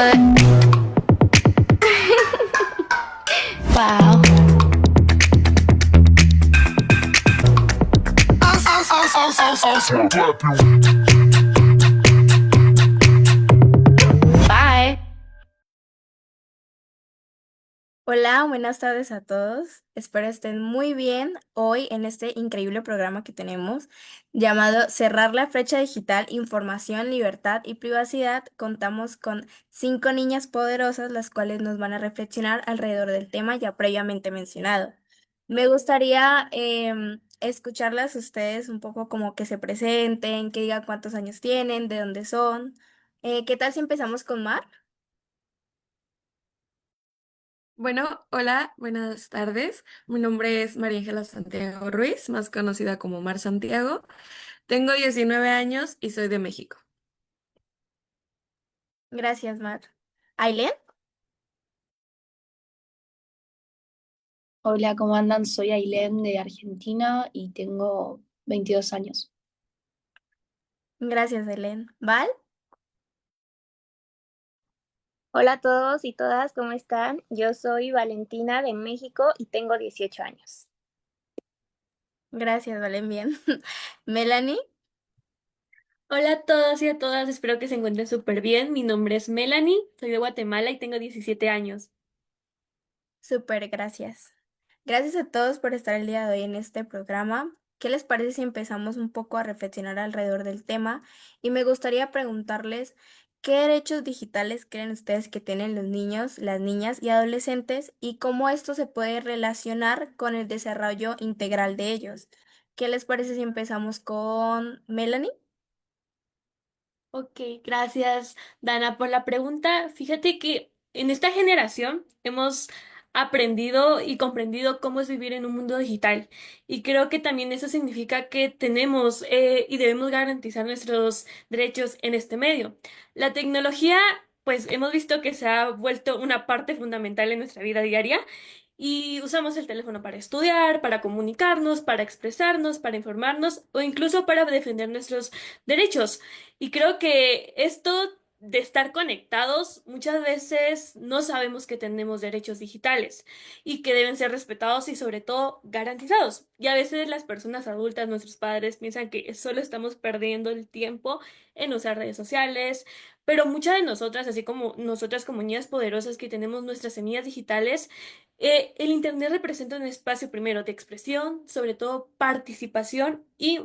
Wow. Bye. Hola, buenas tardes a todos. Espero estén muy bien hoy en este increíble programa que tenemos llamado Cerrar la brecha digital, información, libertad y privacidad. Contamos con 5 niñas poderosas, las cuales nos van a reflexionar alrededor del tema ya previamente mencionado. Me gustaría escucharlas a ustedes un poco como que se presenten, que digan cuántos años tienen, de dónde son. ¿Qué tal si empezamos con Mar? Bueno, hola, buenas tardes. Mi nombre es María Ángela Santiago Ruiz, más conocida como Mar Santiago. Tengo 19 años y soy de México. Gracias, Mar. ¿Aileen? Hola, ¿cómo andan? Soy Ailén de Argentina y tengo 22 años. Gracias, Helen. ¿Val? Hola a todos y todas, ¿cómo están? Yo soy Valentina de México y tengo 18 años. Gracias, Valen, bien. Melanie, Hola a todos y a todas, espero que se encuentren súper bien. Mi nombre es Melanie, soy de Guatemala y tengo 17 años. súper gracias. Gracias a todos por estar el día de hoy en este programa. ¿Qué les parece si empezamos un poco a reflexionar alrededor del tema? Y me gustaría preguntarles, ¿qué derechos digitales creen ustedes que tienen los niños, las niñas y adolescentes y cómo esto se puede relacionar con el desarrollo integral de ellos? ¿Qué les parece si empezamos con Melanie? Ok, gracias Dana por la pregunta. Fíjate que en esta generación hemos aprendido y comprendido cómo es vivir en un mundo digital y creo que también eso significa que tenemos y debemos garantizar nuestros derechos en este medio. La tecnología, pues hemos visto que se ha vuelto una parte fundamental en nuestra vida diaria. Y usamos el teléfono para estudiar, para comunicarnos, para expresarnos, para informarnos o incluso para defender nuestros derechos. Y creo que esto de estar conectados, muchas veces no sabemos que tenemos derechos digitales y que deben ser respetados y sobre todo garantizados. Y a veces las personas adultas, nuestros padres, piensan que solo estamos perdiendo el tiempo en usar redes sociales, pero muchas de nosotras, así como nosotras como niñas poderosas que tenemos nuestras semillas digitales, el Internet representa un espacio primero de expresión, sobre todo participación y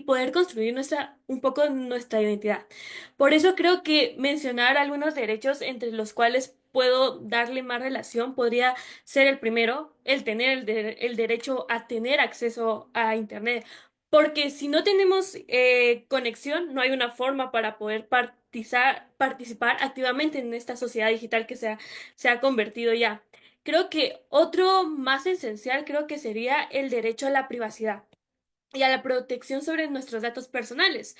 poder construir un poco nuestra identidad. Por eso creo que mencionar algunos derechos entre los cuales puedo darle más relación podría ser el primero, el tener el derecho a tener acceso a Internet. Porque si no tenemos conexión, no hay una forma para poder participar activamente en esta sociedad digital que se ha convertido ya. Creo que otro más esencial creo que sería el derecho a la privacidad y a la protección sobre nuestros datos personales,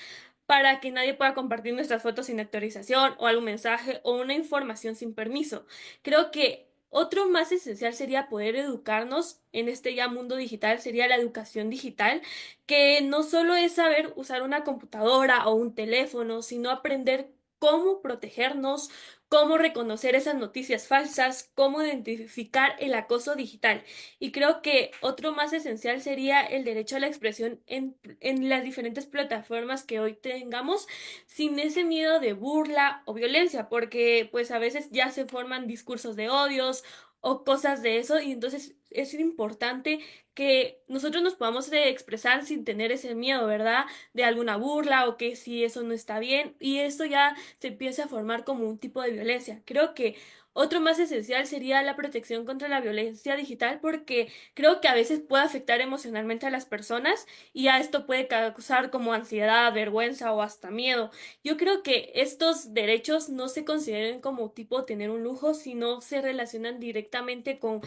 para que nadie pueda compartir nuestras fotos sin autorización o algún mensaje o una información sin permiso. Creo que otro más esencial sería poder educarnos en este ya mundo digital, sería la educación digital, que no solo es saber usar una computadora o un teléfono, sino aprender cómo protegernos, cómo reconocer esas noticias falsas, cómo identificar el acoso digital. Y creo que otro más esencial sería el derecho a la expresión en las diferentes plataformas que hoy tengamos, sin ese miedo de burla o violencia, porque pues a veces ya se forman discursos de odios o cosas de eso, y entonces es importante que nosotros nos podamos expresar sin tener ese miedo, ¿verdad? De alguna burla o que si eso no está bien, y esto ya se empieza a formar como un tipo de violencia. Creo que otro más esencial sería la protección contra la violencia digital, porque creo que a veces puede afectar emocionalmente a las personas y a esto puede causar como ansiedad, vergüenza o hasta miedo. Yo creo que estos derechos no se consideren como tipo tener un lujo, sino se relacionan directamente con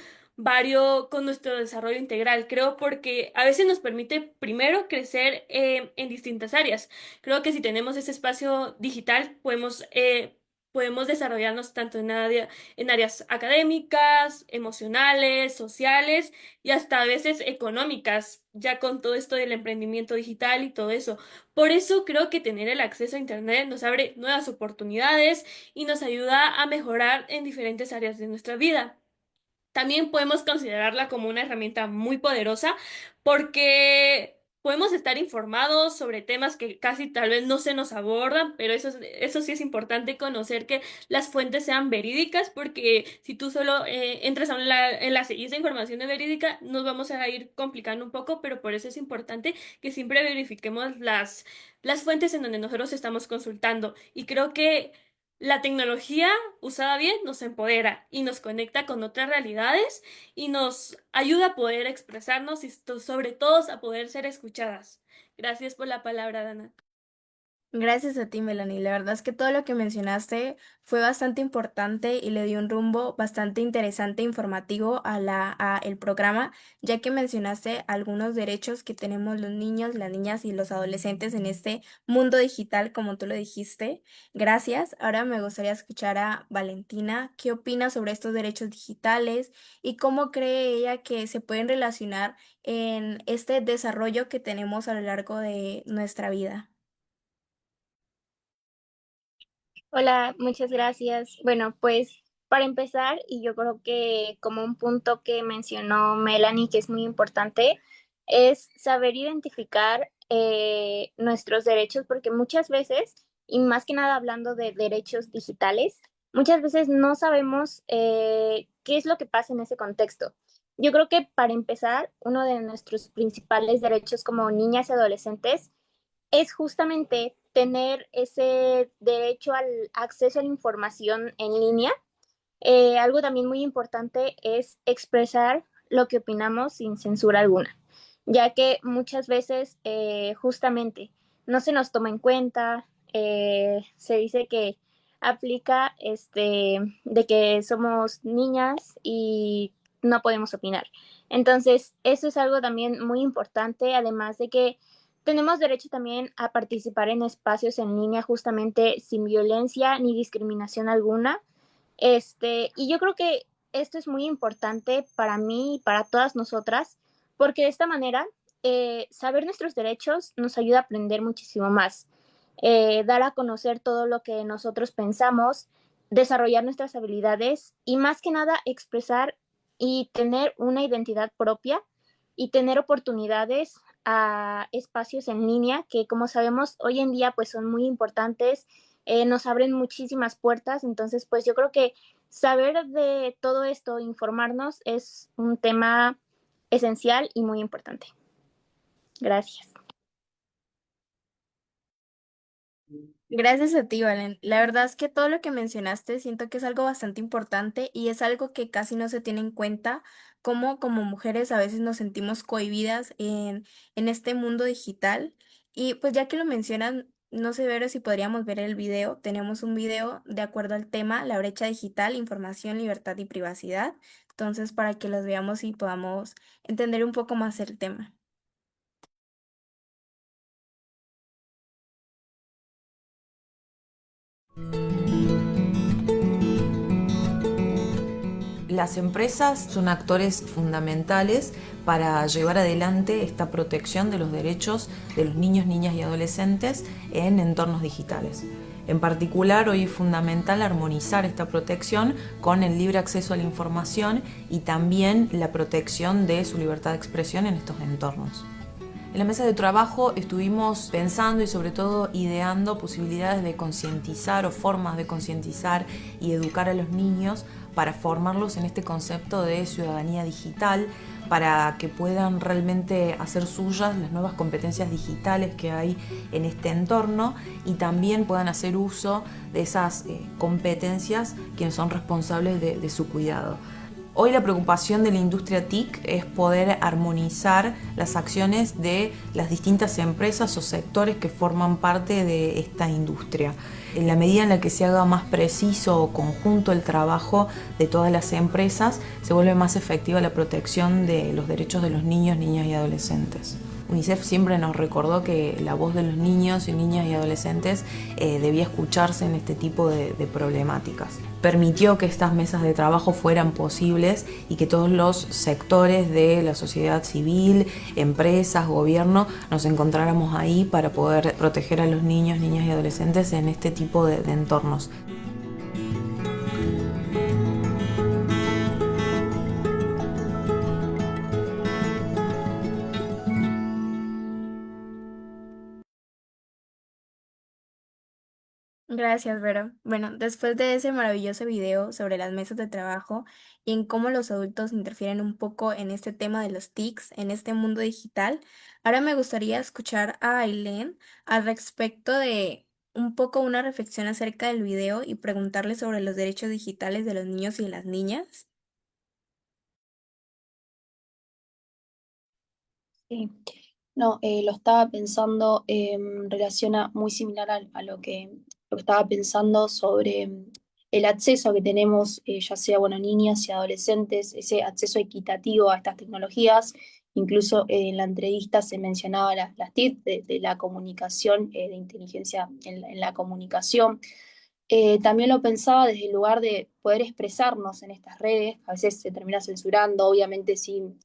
con nuestro desarrollo integral. Creo porque a veces nos permite primero crecer en distintas áreas. Creo que si tenemos ese espacio digital podemos podemos desarrollarnos tanto en áreas académicas, emocionales, sociales y hasta a veces económicas, ya con todo esto del emprendimiento digital y todo eso. Por eso creo que tener el acceso a Internet nos abre nuevas oportunidades y nos ayuda a mejorar en diferentes áreas de nuestra vida. También podemos considerarla como una herramienta muy poderosa porque podemos estar informados sobre temas que casi tal vez no se nos abordan, pero eso sí es importante conocer que las fuentes sean verídicas porque si tú solo entras a un enlace y esa información es verídica, nos vamos a ir complicando un poco, pero por eso es importante que siempre verifiquemos las fuentes en donde nosotros estamos consultando. Y creo que la tecnología usada bien nos empodera y nos conecta con otras realidades y nos ayuda a poder expresarnos y sobre todo a poder ser escuchadas. Gracias por la palabra, Dana. Gracias a ti, Melanie. La verdad es que todo lo que mencionaste fue bastante importante y le dio un rumbo bastante interesante e informativo a el programa, ya que mencionaste algunos derechos que tenemos los niños, las niñas y los adolescentes en este mundo digital, como tú lo dijiste. Gracias. Ahora me gustaría escuchar a Valentina. ¿Qué opina sobre estos derechos digitales y cómo cree ella que se pueden relacionar en este desarrollo que tenemos a lo largo de nuestra vida? Hola, muchas gracias. Bueno, pues para empezar, y yo creo que como un punto que mencionó Melanie, que es muy importante, es saber identificar nuestros derechos, porque muchas veces, y más que nada hablando de derechos digitales, muchas veces no sabemos qué es lo que pasa en ese contexto. Yo creo que para empezar, uno de nuestros principales derechos como niñas y adolescentes es justamente tener ese derecho al acceso a la información en línea. Algo también muy importante es expresar lo que opinamos sin censura alguna, ya que muchas veces justamente no se nos toma en cuenta, se dice que aplica de que somos niñas y no podemos opinar. Entonces, eso es algo también muy importante, además de que tenemos derecho también a participar en espacios en línea justamente sin violencia ni discriminación alguna. Y yo creo que esto es muy importante para mí y para todas nosotras, porque de esta manera saber nuestros derechos nos ayuda a aprender muchísimo más, dar a conocer todo lo que nosotros pensamos, desarrollar nuestras habilidades y más que nada expresar y tener una identidad propia y tener oportunidades a espacios en línea que como sabemos hoy en día pues son muy importantes, nos abren muchísimas puertas, entonces pues yo creo que saber de todo esto, informarnos es un tema esencial y muy importante. Gracias. Gracias a ti, Valen. La verdad es que todo lo que mencionaste siento que es algo bastante importante y es algo que casi no se tiene en cuenta, como mujeres a veces nos sentimos cohibidas en este mundo digital. Y pues ya que lo mencionan, no sé ver si podríamos ver el video. Tenemos un video de acuerdo al tema, la brecha digital, información, libertad y privacidad. Entonces, para que los veamos y podamos entender un poco más el tema. Las empresas son actores fundamentales para llevar adelante esta protección de los derechos de los niños, niñas y adolescentes en entornos digitales. En particular, hoy es fundamental armonizar esta protección con el libre acceso a la información y también la protección de su libertad de expresión en estos entornos. En la mesa de trabajo estuvimos pensando y sobre todo ideando posibilidades de concientizar o formas de concientizar y educar a los niños para formarlos en este concepto de ciudadanía digital, para que puedan realmente hacer suyas las nuevas competencias digitales que hay en este entorno y también puedan hacer uso de esas competencias quienes son responsables de su cuidado. Hoy la preocupación de la industria TIC es poder armonizar las acciones de las distintas empresas o sectores que forman parte de esta industria. En la medida en la que se haga más preciso o conjunto el trabajo de todas las empresas, se vuelve más efectiva la protección de los derechos de los niños, niñas y adolescentes. UNICEF siempre nos recordó que la voz de los niños y niñas y adolescentes debía escucharse en este tipo de problemáticas. Permitió que estas mesas de trabajo fueran posibles y que todos los sectores de la sociedad civil, empresas, gobierno, nos encontráramos ahí para poder proteger a los niños, niñas y adolescentes en este tipo de entornos. Gracias, Vero. Bueno, después de ese maravilloso video sobre las mesas de trabajo y en cómo los adultos interfieren un poco en este tema de los TICs, en este mundo digital, ahora me gustaría escuchar a Ailén al respecto de un poco una reflexión acerca del video y preguntarle sobre los derechos digitales de los niños y las niñas. Sí. No, lo estaba pensando en relación a muy similar a lo que estaba pensando sobre el acceso que tenemos, ya sea, bueno, niñas y adolescentes, ese acceso equitativo a estas tecnologías. Incluso en la entrevista se mencionaba las TIC de la comunicación, de inteligencia en la comunicación. También lo pensaba desde el lugar de poder expresarnos en estas redes, a veces se termina censurando, obviamente sin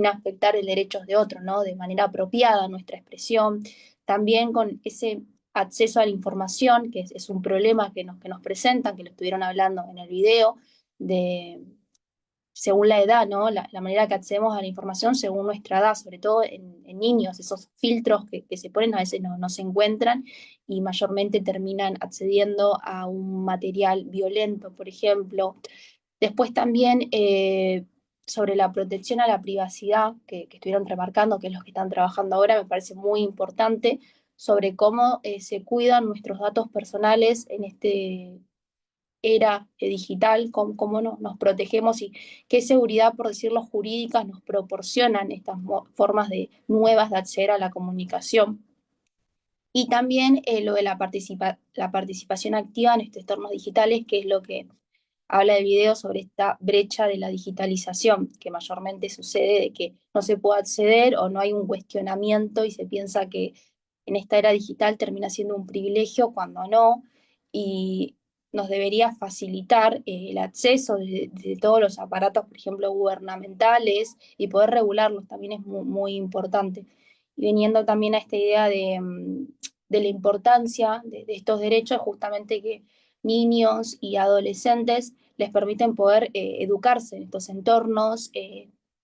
afectar el derechos de otros, ¿no? De manera apropiada nuestra expresión, también con ese acceso a la información, que es un problema que nos presentan, que lo estuvieron hablando en el video, de según la edad, ¿no? La manera que accedemos a la información según nuestra edad, sobre todo en niños, esos filtros que se ponen a veces no se encuentran y mayormente terminan accediendo a un material violento, por ejemplo. Después también sobre la protección a la privacidad, que estuvieron remarcando, que es los que están trabajando ahora, me parece muy importante, sobre cómo se cuidan nuestros datos personales en este era digital, cómo nos protegemos y qué seguridad, por decirlo, jurídicas nos proporcionan estas formas nuevas de acceder a la comunicación. Y también lo de la participación activa en estos entornos digitales, que es lo que habla el video sobre esta brecha de la digitalización, que mayormente sucede de que no se puede acceder o no hay un cuestionamiento y se piensa que en esta era digital termina siendo un privilegio cuando no, y nos debería facilitar el acceso de todos los aparatos, por ejemplo, gubernamentales, y poder regularlos también es muy importante. Y viniendo también a esta idea de la importancia de estos derechos, justamente que niños y adolescentes les permiten poder educarse en estos entornos,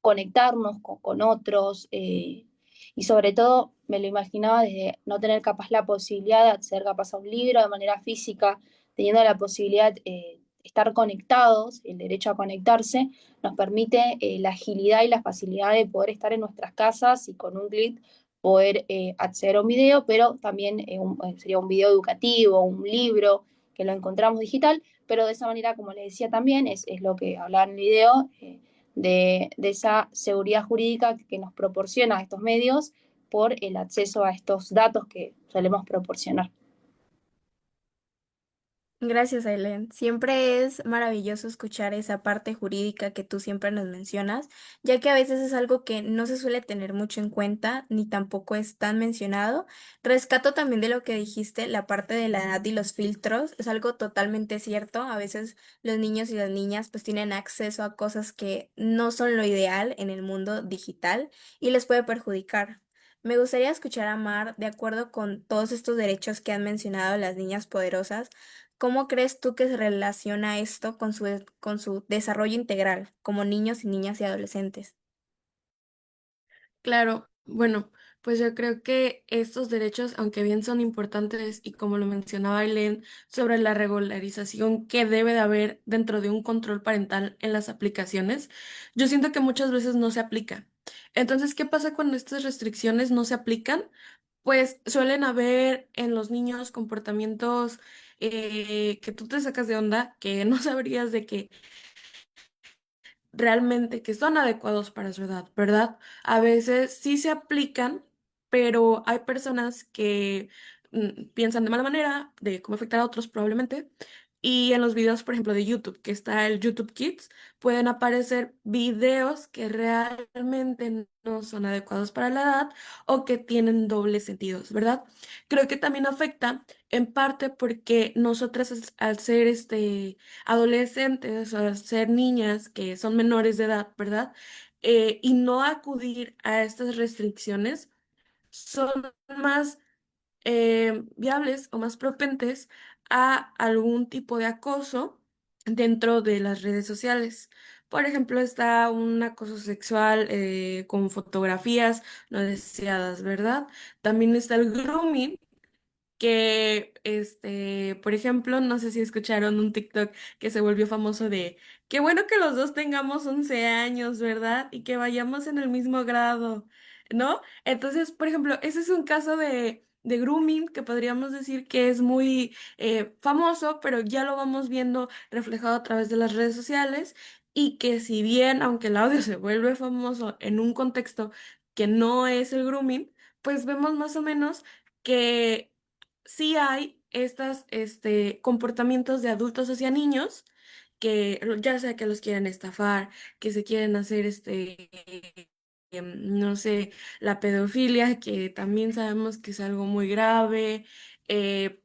conectarnos con otros, y sobre todo me lo imaginaba desde no tener capaz la posibilidad de acceder capaz a un libro de manera física, teniendo la posibilidad de estar conectados, el derecho a conectarse, nos permite la agilidad y la facilidad de poder estar en nuestras casas y con un clic poder acceder a un video, pero también sería un video educativo, un libro, que lo encontramos digital, pero de esa manera, como les decía también, es lo que hablaba en el video, de esa seguridad jurídica que nos proporciona estos medios por el acceso a estos datos que solemos proporcionar. Gracias, Aileen. Siempre es maravilloso escuchar esa parte jurídica que tú siempre nos mencionas, ya que a veces es algo que no se suele tener mucho en cuenta, ni tampoco es tan mencionado. Rescato también de lo que dijiste, la parte de la edad y los filtros, es algo totalmente cierto. A veces los niños y las niñas pues tienen acceso a cosas que no son lo ideal en el mundo digital y les puede perjudicar. Me gustaría escuchar a Mar, de acuerdo con todos estos derechos que han mencionado las niñas poderosas. ¿Cómo crees tú que se relaciona esto con su desarrollo integral como niños y niñas y adolescentes? Claro, bueno, pues yo creo que estos derechos, aunque bien son importantes y como lo mencionaba Eileen, sobre la regularización que debe de haber dentro de un control parental en las aplicaciones, yo siento que muchas veces no se aplica. Entonces, ¿qué pasa cuando estas restricciones no se aplican? Pues suelen haber en los niños comportamientos que tú te sacas de onda, que no sabrías de que realmente que son adecuados para su edad, ¿verdad? A veces sí se aplican, pero hay personas que piensan de mala manera, de cómo afectar a otros probablemente, Y en los videos, por ejemplo, de YouTube, que está el YouTube Kids, pueden aparecer videos que realmente no son adecuados para la edad o que tienen dobles sentidos, ¿verdad? Creo que también afecta en parte porque nosotras al ser adolescentes o al ser niñas que son menores de edad, ¿verdad? Y no acudir a estas restricciones, son más viables o más propentes a algún tipo de acoso dentro de las redes sociales. Por ejemplo, está un acoso sexual con fotografías no deseadas, ¿verdad? También está el grooming, que, por ejemplo, no sé si escucharon un TikTok que se volvió famoso de, qué bueno que los dos tengamos 11 años, ¿verdad? Y que vayamos en el mismo grado, ¿no? Entonces, por ejemplo, ese es un caso de grooming que podríamos decir que es muy famoso, pero ya lo vamos viendo reflejado a través de las redes sociales y que si bien, aunque el audio se vuelve famoso en un contexto que no es el grooming, pues vemos más o menos que sí hay estos comportamientos de adultos hacia niños que ya sea que los quieren estafar, que se quieren hacer no sé, la pedofilia, que también sabemos que es algo muy grave, eh,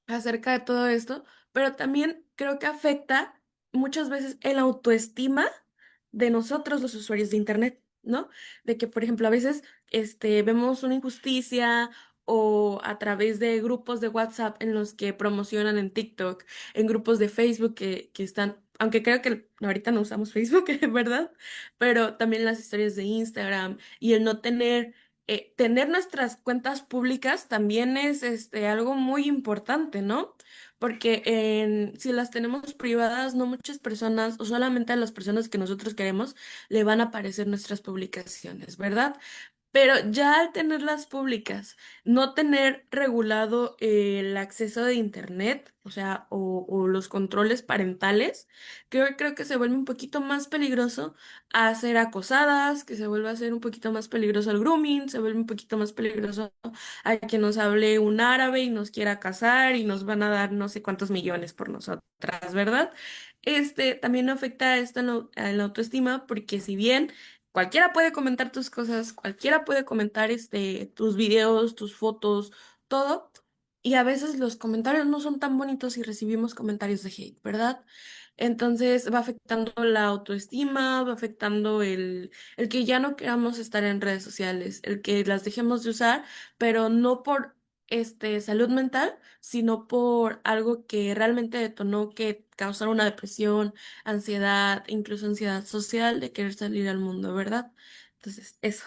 acerca de todo esto, pero también creo que afecta muchas veces el autoestima de nosotros los usuarios de Internet, ¿no? De que, por ejemplo, a veces vemos una injusticia o a través de grupos de WhatsApp en los que promocionan en TikTok, en grupos de Facebook que están, aunque creo que ahorita no usamos Facebook, ¿verdad? Pero también las historias de Instagram y el no tener nuestras cuentas públicas también es algo muy importante, ¿no? Porque si las tenemos privadas, no muchas personas, o solamente a las personas que nosotros queremos, le van a aparecer nuestras publicaciones, ¿verdad? Pero ya al tenerlas públicas, no tener regulado el acceso de internet, o sea, o los controles parentales, creo que se vuelve un poquito más peligroso a ser acosadas, que se vuelve a ser un poquito más peligroso el grooming, se vuelve un poquito más peligroso a que nos hable un árabe y nos quiera casar y nos van a dar no sé cuántos millones por nosotras, ¿verdad? También afecta esto en la autoestima porque si bien cualquiera puede comentar tus cosas, cualquiera puede comentar tus videos, tus fotos, todo. Y a veces los comentarios no son tan bonitos y recibimos comentarios de hate, ¿verdad? Entonces va afectando la autoestima, va afectando el que ya no queramos estar en redes sociales, el que las dejemos de usar, pero no por salud mental, sino por algo que realmente detonó que causara una depresión, ansiedad, incluso ansiedad social de querer salir al mundo, ¿verdad? Entonces, eso.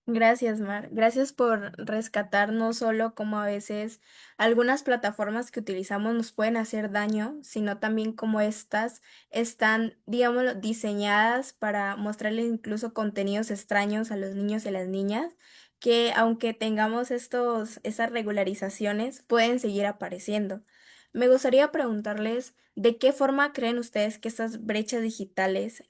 Gracias, Mar. Gracias por rescatar no solo cómo a veces algunas plataformas que utilizamos nos pueden hacer daño, sino también cómo estas están, digámoslo, diseñadas para mostrarle incluso contenidos extraños a los niños y a las niñas, que aunque tengamos esas regularizaciones, pueden seguir apareciendo. Me gustaría preguntarles de qué forma creen ustedes que estas brechas digitales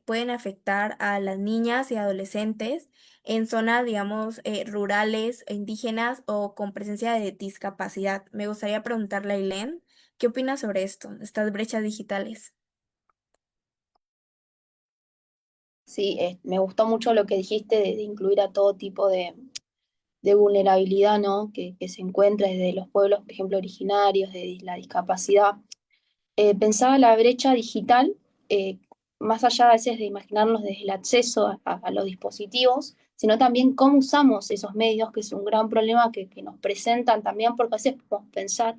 pueden afectar a las niñas y adolescentes en zonas, digamos, rurales, indígenas o con presencia de discapacidad. Me gustaría preguntarle a Ailén, ¿qué opina sobre esto, estas brechas digitales? Sí, me gustó mucho lo que dijiste de incluir a todo tipo de vulnerabilidad, ¿no? Que se encuentra desde los pueblos, por ejemplo, originarios, de la discapacidad. Pensaba la brecha digital, más allá a veces de imaginarnos desde el acceso a los dispositivos, sino también cómo usamos esos medios, que es un gran problema que nos presentan también, porque a veces podemos pensar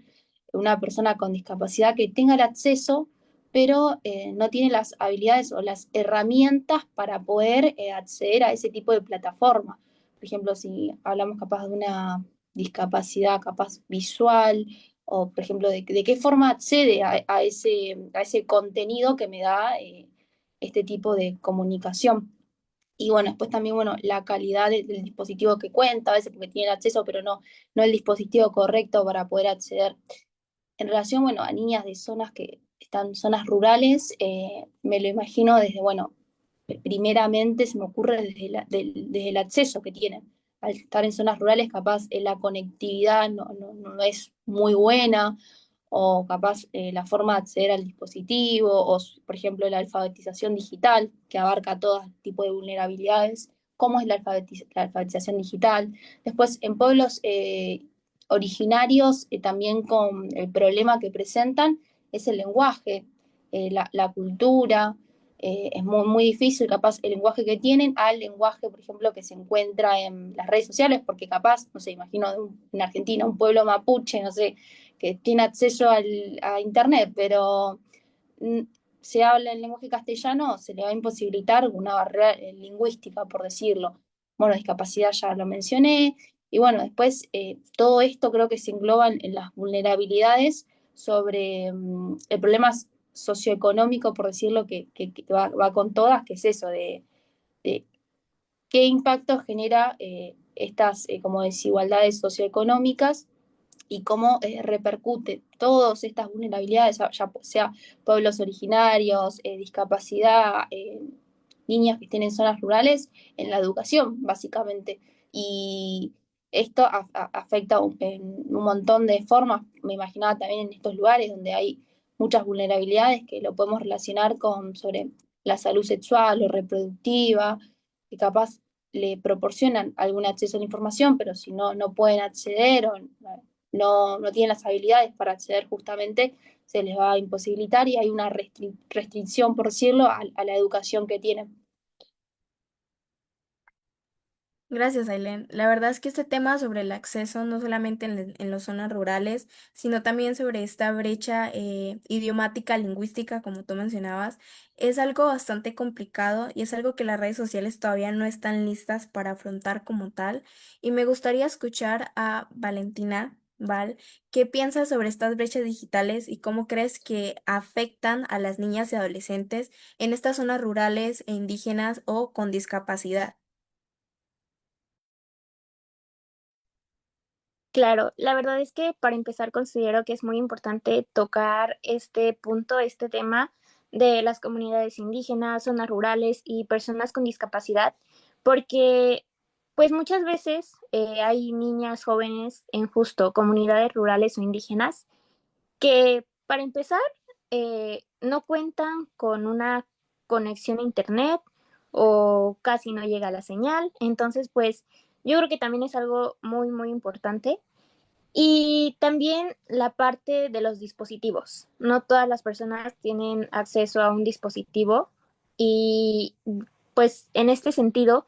en una persona con discapacidad que tenga el acceso, pero no tiene las habilidades o las herramientas para poder acceder a ese tipo de plataforma. Por ejemplo, si hablamos capaz de una discapacidad capaz visual, o por ejemplo, de qué forma accede a ese contenido que me da este tipo de comunicación. Y bueno, después también, bueno, la calidad del dispositivo que cuenta, a veces porque tiene el acceso, pero no el dispositivo correcto para poder acceder. En relación, bueno, a niñas de zonas que están en zonas rurales, me lo imagino desde, bueno, primeramente se me ocurre desde el acceso que tienen al estar en zonas rurales, capaz la conectividad no es muy buena, o capaz la forma de acceder al dispositivo, o por ejemplo la alfabetización digital, que abarca todo tipo de vulnerabilidades. ¿Cómo es la alfabetización digital? Después, en pueblos originarios, también con el problema que presentan es el lenguaje, la cultura. Es muy difícil, capaz, el lenguaje que tienen al lenguaje, por ejemplo, que se encuentra en las redes sociales, porque capaz, no sé, imagino en Argentina un pueblo mapuche, no sé, que tiene acceso a Internet, pero mm, se habla en lenguaje castellano, se le va a imposibilitar una barrera lingüística, por decirlo. Bueno, discapacidad ya lo mencioné, y bueno, después todo esto creo que se engloba en las vulnerabilidades sobre el problema socioeconómico, por decirlo, que va con todas, que es eso de qué impacto genera estas como desigualdades socioeconómicas y cómo repercute todas estas vulnerabilidades, ya sea pueblos originarios, discapacidad, niñas que estén en zonas rurales, en la educación, básicamente. Y esto afecta en un montón de formas, me imaginaba también en estos lugares donde hay muchas vulnerabilidades que lo podemos relacionar con sobre la salud sexual o reproductiva, que capaz le proporcionan algún acceso a la información, pero si no pueden acceder o no tienen las habilidades para acceder justamente, se les va a imposibilitar y hay una restricción, por decirlo, a la educación que tienen. Gracias, Aileen. La verdad es que este tema sobre el acceso, no solamente en las zonas rurales, sino también sobre esta brecha idiomática, lingüística, como tú mencionabas, es algo bastante complicado y es algo que las redes sociales todavía no están listas para afrontar como tal. Y me gustaría escuchar a Valentina, Val, ¿qué piensas sobre estas brechas digitales y cómo crees que afectan a las niñas y adolescentes en estas zonas rurales e indígenas o con discapacidad? Claro, la verdad es que para empezar considero que es muy importante tocar este punto, este tema de las comunidades indígenas, zonas rurales y personas con discapacidad, porque pues muchas veces hay niñas jóvenes en justo comunidades rurales o indígenas que para empezar no cuentan con una conexión a internet o casi no llega la señal, entonces pues yo creo que también es algo muy importante y también la parte de los dispositivos. No todas las personas tienen acceso a un dispositivo y pues en este sentido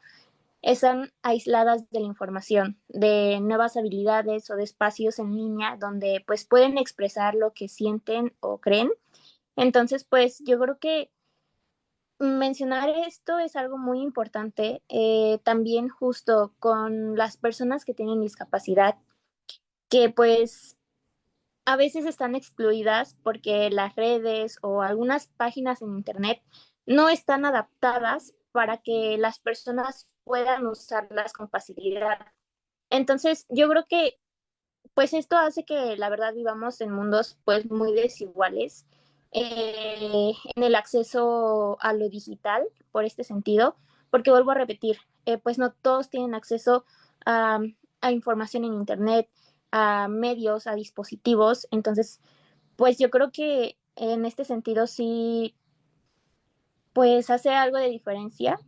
están aisladas de la información, de nuevas habilidades o de espacios en línea donde pues pueden expresar lo que sienten o creen. Entonces pues yo creo que mencionar esto es algo muy importante. También justo con las personas que tienen discapacidad, que pues a veces están excluidas porque las redes o algunas páginas en internet no están adaptadas para que las personas puedan usarlas con facilidad. Entonces, yo creo que pues esto hace que la verdad vivamos en mundos pues muy desiguales en el acceso a lo digital por este sentido, porque vuelvo a repetir, pues no todos tienen acceso a, a información en internet, a medios, a dispositivos, entonces pues yo creo que en este sentido sí pues hace algo de diferencia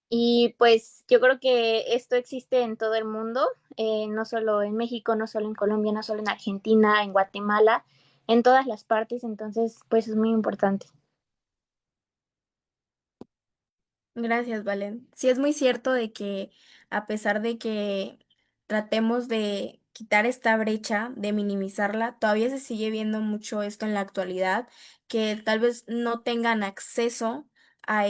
y pues yo creo que esto existe en todo el mundo, no solo en México, no solo en Colombia, no solo en Argentina, en Guatemala, en todas las partes, entonces pues es muy importante. Gracias, Valen. Sí, es muy cierto de que a pesar de que tratemos de quitar esta brecha, de minimizarla, todavía se sigue viendo mucho esto en la actualidad, que tal vez no tengan acceso a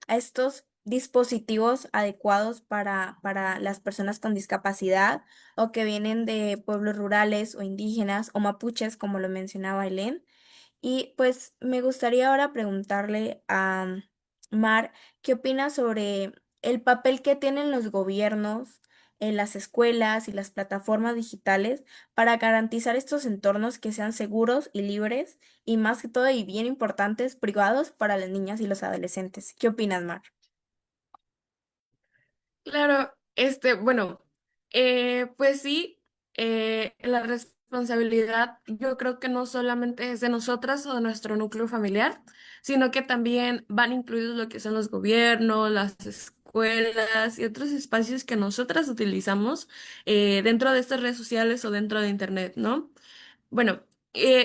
a estos dispositivos adecuados para las personas con discapacidad o que vienen de pueblos rurales o indígenas o mapuches, como lo mencionaba Helen. Y pues me gustaría ahora preguntarle a Mar, ¿qué opina sobre el papel que tienen los gobiernos en las escuelas y las plataformas digitales para garantizar estos entornos que sean seguros y libres y más que todo y bien importantes, privados para las niñas y los adolescentes? ¿Qué opinas, Mar? Claro, Bueno, pues sí, la responsabilidad yo creo que no solamente es de nosotras o de nuestro núcleo familiar, sino que también van incluidos lo que son los gobiernos, las escuelas y otros espacios que nosotras utilizamos dentro de estas redes sociales o dentro de Internet, ¿no? Bueno,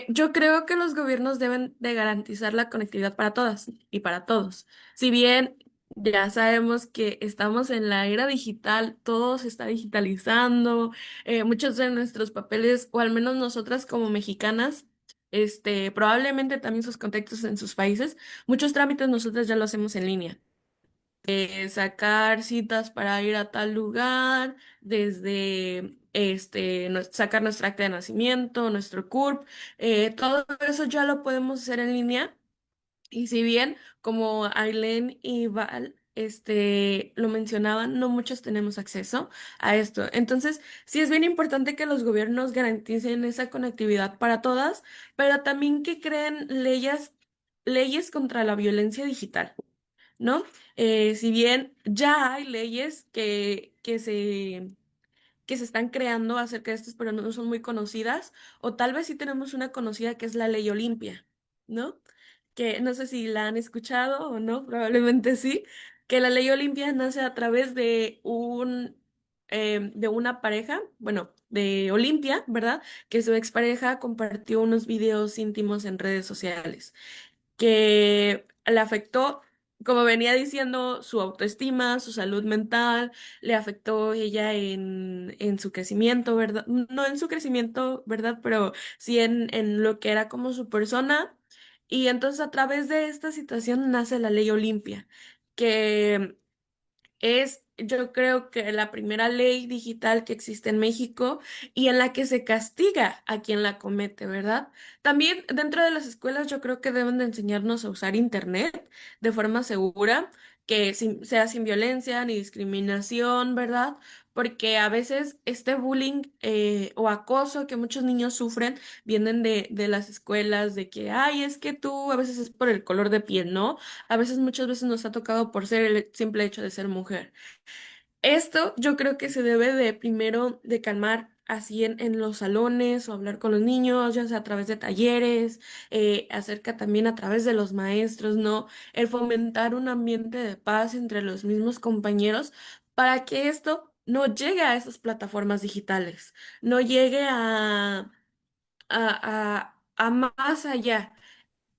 yo creo que los gobiernos deben de garantizar la conectividad para todas y para todos. Si bien ya sabemos que estamos en la era digital, todo se está digitalizando, muchos de nuestros papeles, o al menos nosotras como mexicanas, probablemente también sus contextos en sus países, muchos trámites nosotros ya lo hacemos en línea, sacar citas para ir a tal lugar, desde sacar nuestra acta de nacimiento, nuestro CURP, todo eso ya lo podemos hacer en línea. Y si bien, como Ailén y Val, lo mencionaban, no muchos tenemos acceso a esto. Entonces, sí es bien importante que los gobiernos garanticen esa conectividad para todas, pero también que creen leyes contra la violencia digital. ¿No? Si bien ya hay leyes que se están creando acerca de estos, pero no son muy conocidas, o tal vez sí tenemos una conocida que es la Ley Olimpia, ¿no? Que no sé si la han escuchado o no, probablemente sí, que la Ley Olimpia nace a través de una pareja, bueno, de Olimpia, ¿verdad? Que su expareja compartió unos videos íntimos en redes sociales que le afectó, como venía diciendo, su autoestima, su salud mental, le afectó ella en su crecimiento, ¿verdad? No en su crecimiento, ¿verdad? Pero sí en lo que era como su persona. Y entonces a través de esta situación nace la Ley Olimpia, que es, yo creo que la primera ley digital que existe en México y en la que se castiga a quien la comete, ¿verdad? También dentro de las escuelas yo creo que deben de enseñarnos a usar Internet de forma segura, que sea sin violencia ni discriminación, ¿verdad? Porque a veces este bullying o acoso que muchos niños sufren vienen de las escuelas, de que, ay, es que tú a veces es por el color de piel, ¿no? A veces, muchas veces nos ha tocado por ser el simple hecho de ser mujer. Esto yo creo que se debe de primero de calmar así en los salones o hablar con los niños, ya sea a través de talleres, acerca también a través de los maestros, ¿no? El fomentar un ambiente de paz entre los mismos compañeros para que esto no llegue a esas plataformas digitales, no llegue a más allá.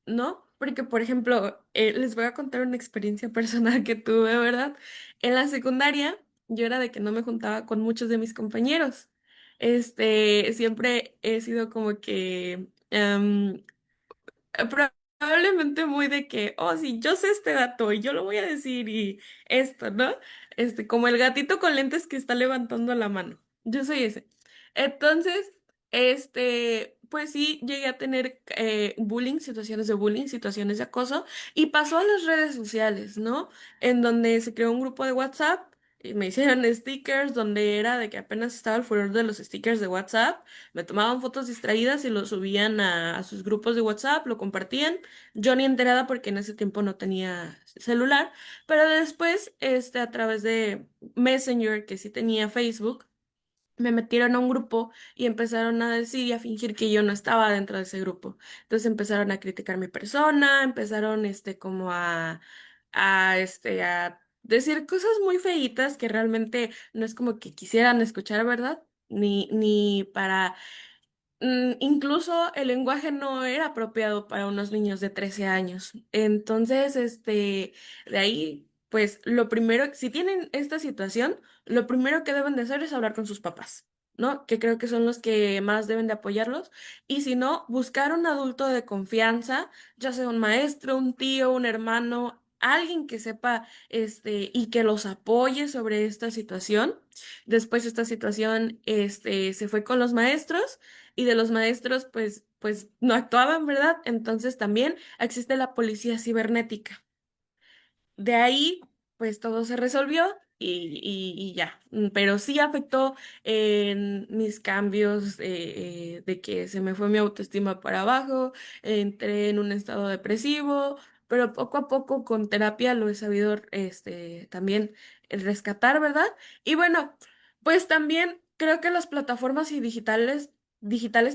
¿No? Porque, por ejemplo, les voy a contar una experiencia personal que tuve, ¿verdad? En la secundaria, yo era de que no me juntaba con muchos de mis compañeros. Siempre he sido como que probablemente muy de que, oh, sí, yo sé este dato y yo lo voy a decir y esto, ¿no? Como el gatito con lentes que está levantando la mano. Yo soy ese. Entonces, pues sí, llegué a tener bullying, situaciones de acoso y pasó a las redes sociales, ¿no? En donde se creó un grupo de WhatsApp. Y me hicieron stickers donde era de que apenas estaba el furor de los stickers de WhatsApp, me tomaban fotos distraídas y lo subían a sus grupos de WhatsApp, lo compartían. Yo ni enterada porque en ese tiempo no tenía celular, pero después, a través de Messenger, que sí tenía Facebook, me metieron a un grupo y empezaron a decir y a fingir que yo no estaba dentro de ese grupo. Entonces empezaron a criticar mi persona, empezaron, como a decir cosas muy feitas que realmente no es como que quisieran escuchar, ¿verdad? Ni para incluso el lenguaje no era apropiado para unos niños de 13 años. Entonces, de ahí, pues lo primero, si tienen esta situación, lo primero que deben de hacer es hablar con sus papás, ¿no? Que creo que son los que más deben de apoyarlos. Y si no, buscar un adulto de confianza, ya sea un maestro, un tío, un hermano, alguien que sepa, y que los apoye sobre esta situación. Después esta situación, se fue con los maestros y de los maestros pues no actuaban, ¿verdad? Entonces también existe la policía cibernética. De ahí, pues todo se resolvió y ya. Pero sí afectó en mis cambios de que se me fue mi autoestima para abajo, entré en un estado depresivo, pero poco a poco con terapia lo he sabido también rescatar, ¿verdad? Y bueno, pues también creo que las plataformas y digitales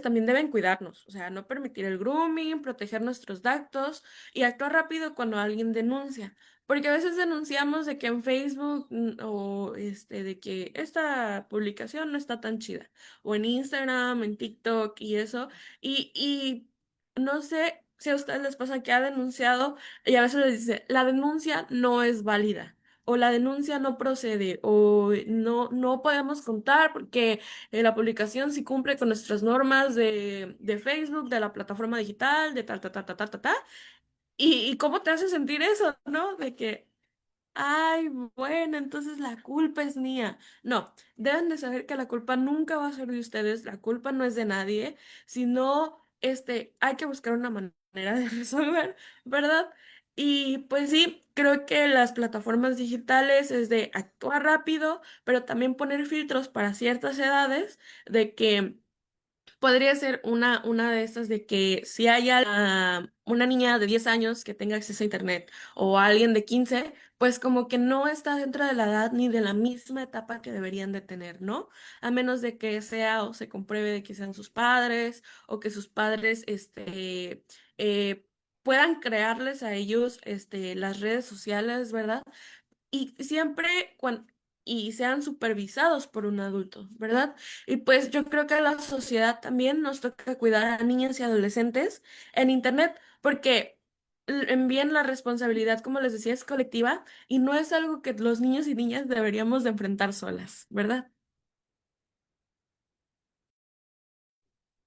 también deben cuidarnos, o sea, no permitir el grooming, proteger nuestros datos y actuar rápido cuando alguien denuncia. Porque a veces denunciamos de que en Facebook o de que esta publicación no está tan chida. O en Instagram, en TikTok y eso. Y no sé si a ustedes les pasa que ha denunciado y a veces les dice, la denuncia no es válida. O la denuncia no procede, o no podemos contar porque la publicación sí cumple con nuestras normas de Facebook, de la plataforma digital, de tal, ta, ta, ta, ta, ta, ta. Y cómo te hace sentir eso, ¿no? De que, ay, bueno, entonces la culpa es mía. No, deben de saber que la culpa nunca va a ser de ustedes, la culpa no es de nadie, sino, hay que buscar una manera de resolver, ¿verdad? Y pues sí, creo que las plataformas digitales es de actuar rápido, pero también poner filtros para ciertas edades, de que podría ser una de estas de que si hay una niña de 10 años que tenga acceso a internet o alguien de 15 pues como que no está dentro de la edad ni de la misma etapa que deberían de tener, ¿no? A menos de que sea o se compruebe de que sean sus padres o que sus padres eh, puedan crearles a ellos las redes sociales, ¿verdad? Y siempre y sean supervisados por un adulto, ¿verdad? Y pues yo creo que a la sociedad también nos toca cuidar a niñas y adolescentes en Internet, porque en bien la responsabilidad, como les decía, es colectiva y no es algo que los niños y niñas deberíamos de enfrentar solas, ¿verdad?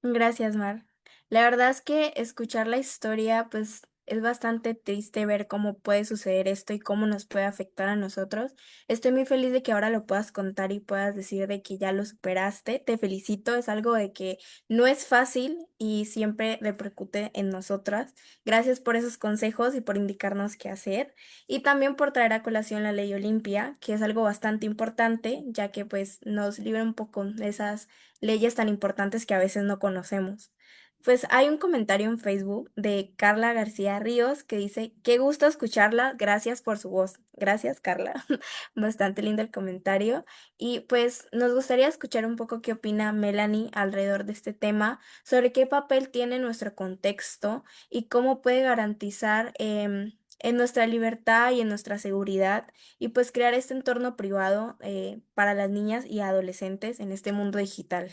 Gracias, Mar. La verdad es que escuchar la historia, pues es bastante triste ver cómo puede suceder esto y cómo nos puede afectar a nosotros. Estoy muy feliz de que ahora lo puedas contar y puedas decir de que ya lo superaste. Te felicito, es algo de que no es fácil y siempre repercute en nosotras. Gracias por esos consejos y por indicarnos qué hacer. Y también por traer a colación la ley Olimpia, que es algo bastante importante, ya que pues nos libra un poco de esas leyes tan importantes que a veces no conocemos. Pues hay un comentario en Facebook de Carla García Ríos que dice, qué gusto escucharla, gracias por su voz. Gracias, Carla. Bastante lindo el comentario. Y pues nos gustaría escuchar un poco qué opina Melanie alrededor de este tema, sobre qué papel tiene nuestro contexto y cómo puede garantizar en nuestra libertad y en nuestra seguridad y pues crear este entorno privado para las niñas y adolescentes en este mundo digital.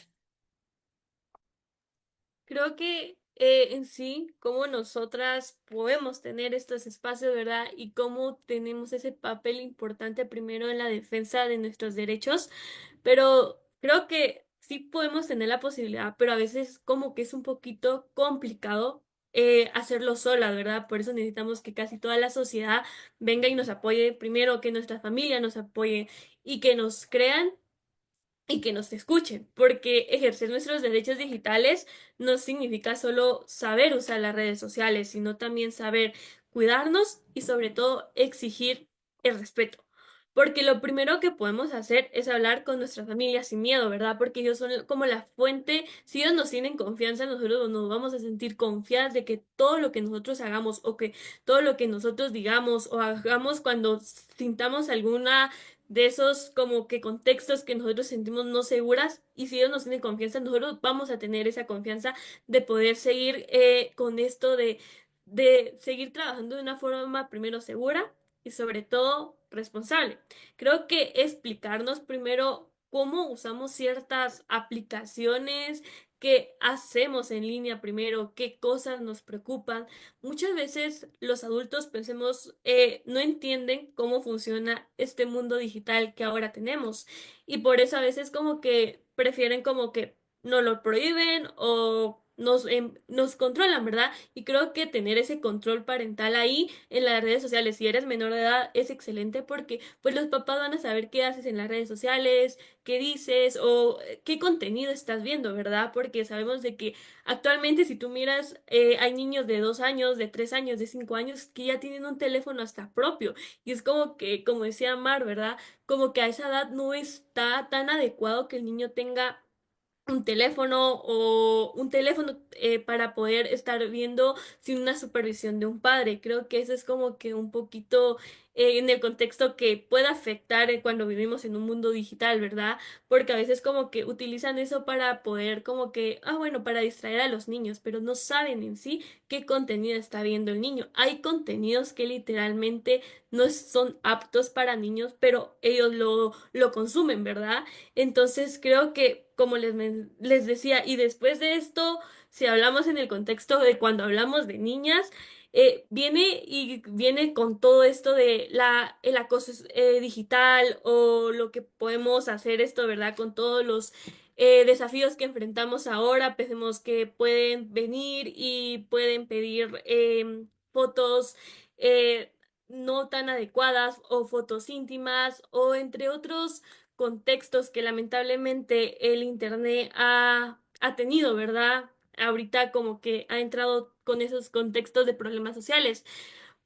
Creo que en sí, cómo nosotras podemos tener estos espacios, ¿verdad? Y cómo tenemos ese papel importante primero en la defensa de nuestros derechos, pero creo que sí podemos tener la posibilidad, pero a veces como que es un poquito complicado hacerlo sola, ¿verdad? Por eso necesitamos que casi toda la sociedad venga y nos apoye, primero que nuestra familia nos apoye y que nos crean y que nos escuchen, porque ejercer nuestros derechos digitales no significa solo saber usar las redes sociales, sino también saber cuidarnos y sobre todo exigir el respeto. Porque lo primero que podemos hacer es hablar con nuestra familia sin miedo, ¿verdad? Porque ellos son como la fuente, si ellos nos tienen confianza, nosotros nos vamos a sentir confiadas de que todo lo que nosotros hagamos o que todo lo que nosotros digamos o hagamos cuando sintamos alguna de esos como que contextos que nosotros sentimos no seguras y si ellos nos tienen confianza, nosotros vamos a tener esa confianza de poder seguir con esto de seguir trabajando de una forma primero segura y sobre todo responsable. Creo que explicarnos primero cómo usamos ciertas aplicaciones, qué hacemos en línea primero, qué cosas nos preocupan. Muchas veces los adultos pensemos, no entienden cómo funciona este mundo digital que ahora tenemos y por eso a veces como que prefieren como que no lo prohíben o nos controlan, ¿verdad? Y creo que tener ese control parental ahí en las redes sociales, si eres menor de edad, es excelente porque pues los papás van a saber qué haces en las redes sociales, qué dices o qué contenido estás viendo, ¿verdad? Porque sabemos de que actualmente, si tú miras, hay niños de 2 años, de 3 años, de 5 años que ya tienen un teléfono hasta propio. Y es como que, como decía Mar, ¿verdad? Como que a esa edad no está tan adecuado que el niño tenga un teléfono o un teléfono para poder estar viendo sin una supervisión de un padre. Creo que eso es como que un poquito en el contexto que puede afectar cuando vivimos en un mundo digital, ¿verdad? Porque a veces como que utilizan eso para poder como que, bueno, para distraer a los niños, pero no saben en sí qué contenido está viendo el niño. Hay contenidos que literalmente no son aptos para niños, pero ellos lo consumen, ¿verdad? Entonces creo que, como les decía, y después de esto, si hablamos en el contexto de cuando hablamos de niñas, viene con todo esto de el acoso digital o lo que podemos hacer esto, ¿verdad? Con todos los desafíos que enfrentamos ahora, pensemos que pueden venir y pueden pedir fotos eh, no tan adecuadas o fotos íntimas o entre otros contextos que lamentablemente el Internet ha tenido, ¿verdad? Ahorita como que ha entrado con esos contextos de problemas sociales.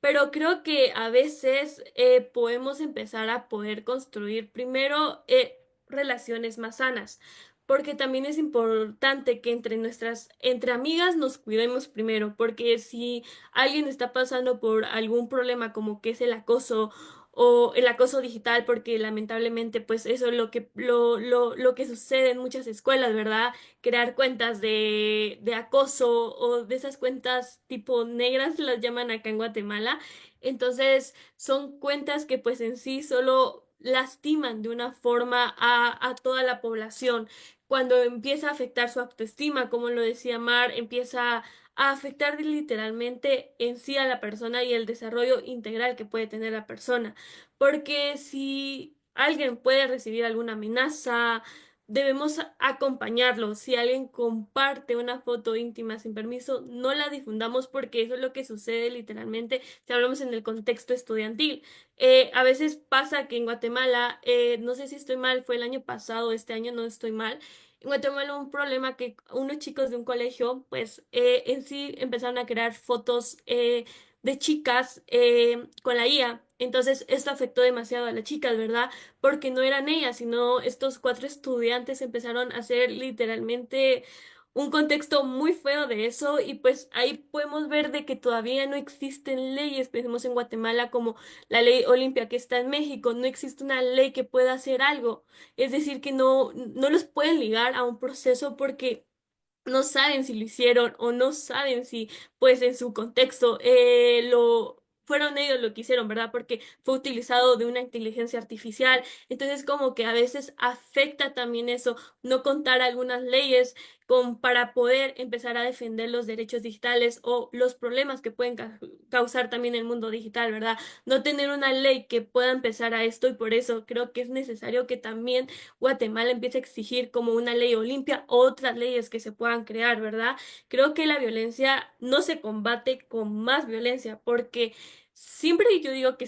Pero creo que a veces podemos empezar a poder construir primero relaciones más sanas, porque también es importante que entre amigas nos cuidemos primero, porque si alguien está pasando por algún problema como que es el acoso o el acoso digital, porque lamentablemente pues eso es lo que sucede en muchas escuelas, ¿verdad? Crear cuentas de acoso o de esas cuentas tipo negras, las llaman acá en Guatemala. Entonces, son cuentas que pues en sí solo lastiman de una forma a toda la población. Cuando empieza a afectar su autoestima, como lo decía Mar, empieza a afectar literalmente en sí a la persona y el desarrollo integral que puede tener la persona. Porque si alguien puede recibir alguna amenaza, debemos acompañarlo. Si alguien comparte una foto íntima sin permiso, no la difundamos porque eso es lo que sucede literalmente si hablamos en el contexto estudiantil. A veces pasa que en Guatemala, no sé si estoy mal, fue el año pasado, este año no estoy mal. En Guatemala hubo un problema que unos chicos de un colegio, pues en sí empezaron a crear fotos de chicas con la IA. Entonces, esto afectó demasiado a las chicas, ¿verdad? Porque no eran ellas, sino estos cuatro estudiantes empezaron a hacer literalmente un contexto muy feo de eso y pues ahí podemos ver de que todavía no existen leyes, pensemos en Guatemala como la ley Olimpia que está en México, no existe una ley que pueda hacer algo, es decir, que no los pueden ligar a un proceso porque no saben si lo hicieron o no saben si, pues, en su contexto fueron ellos lo que hicieron, ¿verdad? Porque fue utilizado de una inteligencia artificial. Entonces, como que a veces afecta también eso, no contar algunas leyes para poder empezar a defender los derechos digitales o los problemas que pueden causar también el mundo digital, ¿verdad? No tener una ley que pueda empezar a esto y por eso creo que es necesario que también Guatemala empiece a exigir como una ley Olimpia otras leyes que se puedan crear, ¿verdad? Creo que la violencia no se combate con más violencia, porque siempre yo digo que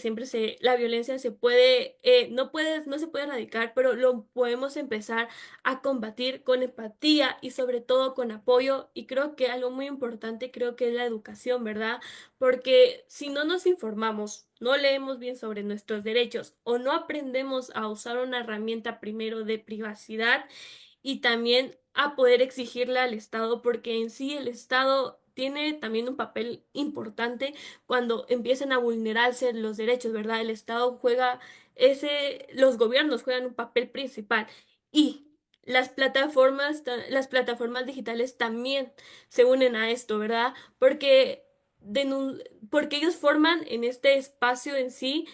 la violencia se puede, no se puede erradicar, pero lo podemos empezar a combatir con empatía y sobre todo con apoyo. Y creo que algo muy importante, creo que es la educación, ¿verdad? Porque si no nos informamos, no leemos bien sobre nuestros derechos o no aprendemos a usar una herramienta primero de privacidad y también a poder exigirle al Estado, porque en sí el Estado tiene también un papel importante cuando empiezan a vulnerarse los derechos, ¿verdad? El Estado los gobiernos juegan un papel principal y las plataformas digitales también se unen a esto, ¿verdad? Porque ellos forman en este espacio en sí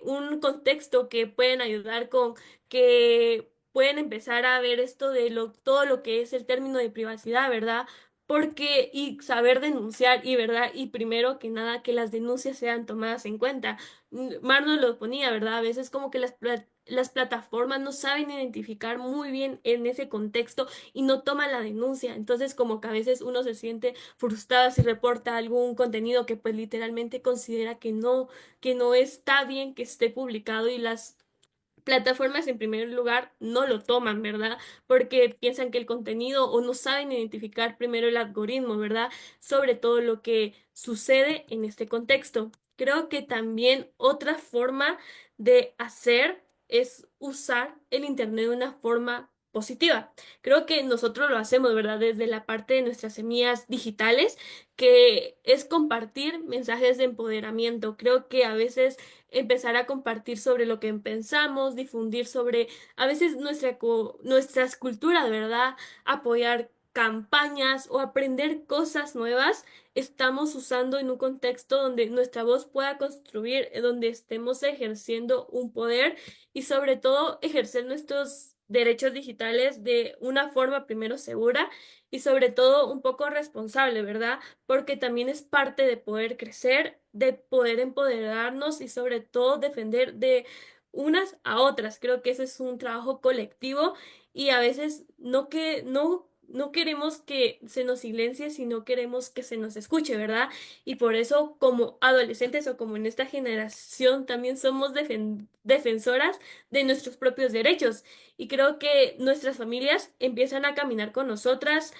un contexto que pueden ayudar con que pueden empezar a ver esto de todo lo que es el término de privacidad, ¿verdad? Y saber denunciar, y verdad, y primero que nada, que las denuncias sean tomadas en cuenta. Mar nos lo ponía, ¿verdad? A veces como que las plataformas no saben identificar muy bien en ese contexto y no toman la denuncia. Entonces, como que a veces uno se siente frustrado si reporta algún contenido que pues literalmente considera que no está bien que esté publicado y las plataformas en primer lugar no lo toman, ¿verdad? Porque piensan que el contenido o no saben identificar primero el algoritmo, ¿verdad? Sobre todo lo que sucede en este contexto. Creo que también otra forma de hacer es usar el Internet de una forma positiva. Creo que nosotros lo hacemos, ¿verdad? Desde la parte de nuestras semillas digitales, que es compartir mensajes de empoderamiento. Creo que a veces empezar a compartir sobre lo que pensamos, difundir sobre a veces nuestras culturas, ¿verdad? Apoyar campañas o aprender cosas nuevas, estamos usando en un contexto donde nuestra voz pueda construir, donde estemos ejerciendo un poder y sobre todo ejercer nuestros derechos digitales de una forma primero segura y sobre todo un poco responsable, ¿verdad? Porque también es parte de poder crecer, de poder empoderarnos y sobre todo defender de unas a otras. Creo que ese es un trabajo colectivo y a veces no queremos que se nos silencie, sino queremos que se nos escuche, ¿verdad? Y por eso como adolescentes o como en esta generación también somos defensoras de nuestros propios derechos. Y creo que nuestras familias empiezan a caminar con nosotras,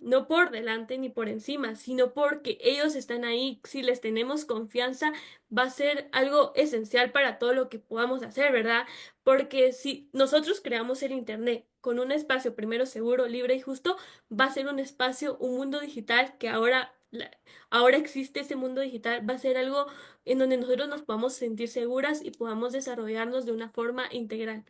no por delante ni por encima, sino porque ellos están ahí. Si les tenemos confianza, va a ser algo esencial para todo lo que podamos hacer, ¿verdad? Porque si nosotros creamos el Internet con un espacio primero seguro, libre y justo, va a ser un espacio, un mundo digital que ahora existe ese mundo digital, va a ser algo en donde nosotros nos podamos sentir seguras y podamos desarrollarnos de una forma integral.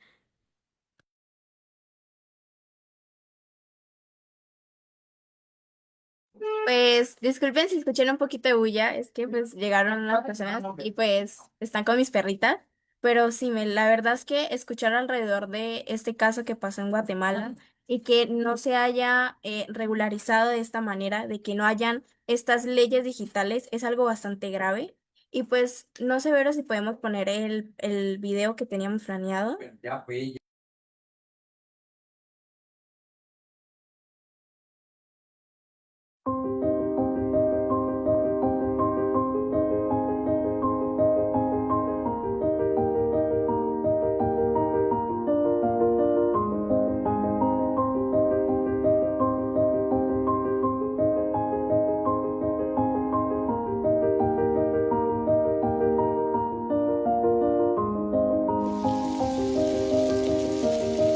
Pues disculpen si escuchan un poquito de bulla, es que pues llegaron unas personas y pues están con mis perritas, pero sí, la verdad es que escuchar alrededor de este caso que pasó en Guatemala y que no se haya regularizado de esta manera, de que no hayan estas leyes digitales, es algo bastante grave. Y pues no sé ver si podemos poner el video que teníamos planeado.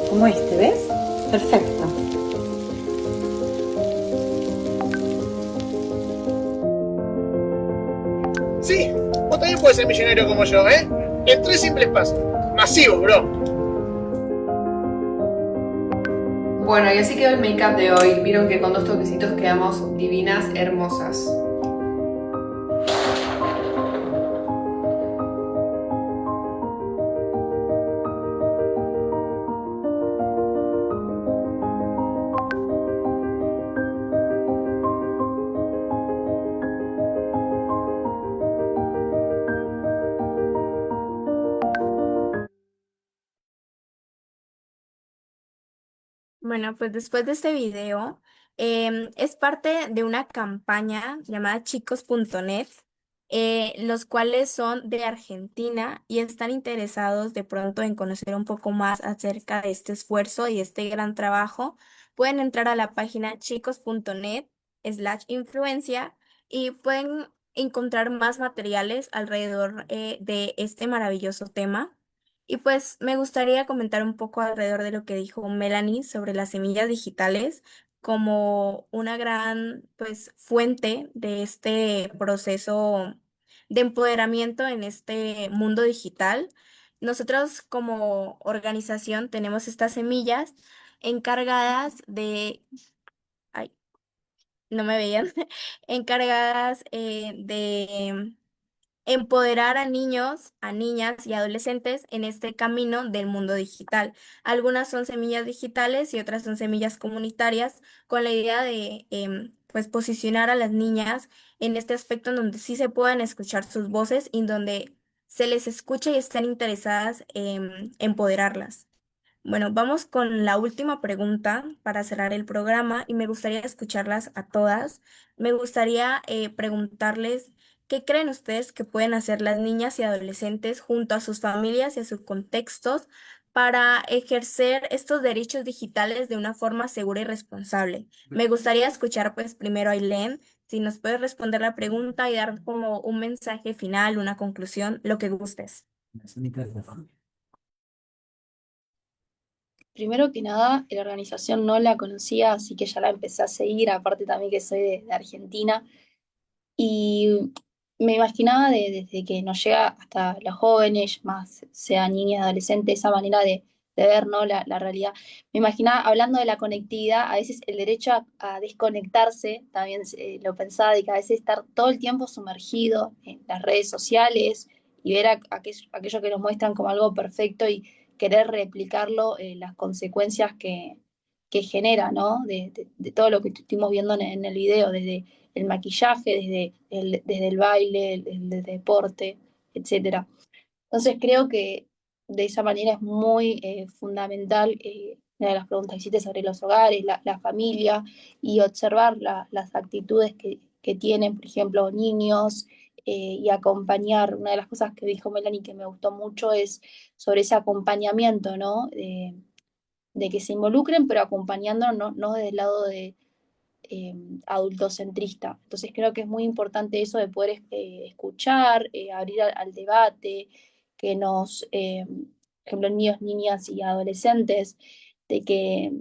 Como este, ¿ves? Perfecto. Sí, vos también puedes ser millonario como yo, ¿eh? En 3 simples pasos. Masivo, bro. Bueno, y así quedó el make-up de hoy. Vieron que con 2 toquecitos quedamos divinas, hermosas. Bueno, pues después de este video, es parte de una campaña llamada chicos.net, los cuales son de Argentina y están interesados de pronto en conocer un poco más acerca de este esfuerzo y este gran trabajo. Pueden entrar a la página chicos.net/influencia y pueden encontrar más materiales alrededor de este maravilloso tema. Y pues me gustaría comentar un poco alrededor de lo que dijo Melanie sobre las semillas digitales como una gran pues fuente de este proceso de empoderamiento en este mundo digital. Nosotros como organización tenemos estas semillas encargadas de, ay, no me veían, encargadas de empoderar a niños, a niñas y adolescentes en este camino del mundo digital. Algunas son semillas digitales y otras son semillas comunitarias, con la idea de pues posicionar a las niñas en este aspecto en donde sí se puedan escuchar sus voces y en donde se les escuche y estén interesadas en empoderarlas. Bueno, vamos con la última pregunta para cerrar el programa y me gustaría escucharlas a todas. Me gustaría preguntarles qué creen ustedes que pueden hacer las niñas y adolescentes junto a sus familias y a sus contextos para ejercer estos derechos digitales de una forma segura y responsable. Me gustaría escuchar pues primero a Ailén, si nos puedes responder la pregunta y dar como un mensaje final, una conclusión, lo que gustes. primero que nada, la organización no la conocía, así que ya la empecé a seguir, aparte también que soy de Argentina. Y me imaginaba desde que nos llega hasta los jóvenes, más sean niñas, adolescentes, esa manera de ver, ¿no? La realidad. Me imaginaba, hablando de la conectividad, a veces el derecho a desconectarse, también lo pensaba, de que a veces estar todo el tiempo sumergido en las redes sociales y ver aquello que nos muestran como algo perfecto y querer replicarlo, las consecuencias que genera, ¿no? De todo lo que estuvimos viendo en el video, desde el maquillaje, desde el baile, el deporte, etcétera. Entonces creo que de esa manera es muy fundamental, una de las preguntas que hiciste sobre los hogares, la familia, y observar las actitudes que tienen, por ejemplo, niños, y acompañar. Una de las cosas que dijo Melanie que me gustó mucho es sobre ese acompañamiento, ¿no? De que se involucren, pero acompañando, no desde el lado eh, adultocentrista. Entonces creo que es muy importante eso de poder escuchar, abrir al debate, que por ejemplo, niños, niñas y adolescentes, de que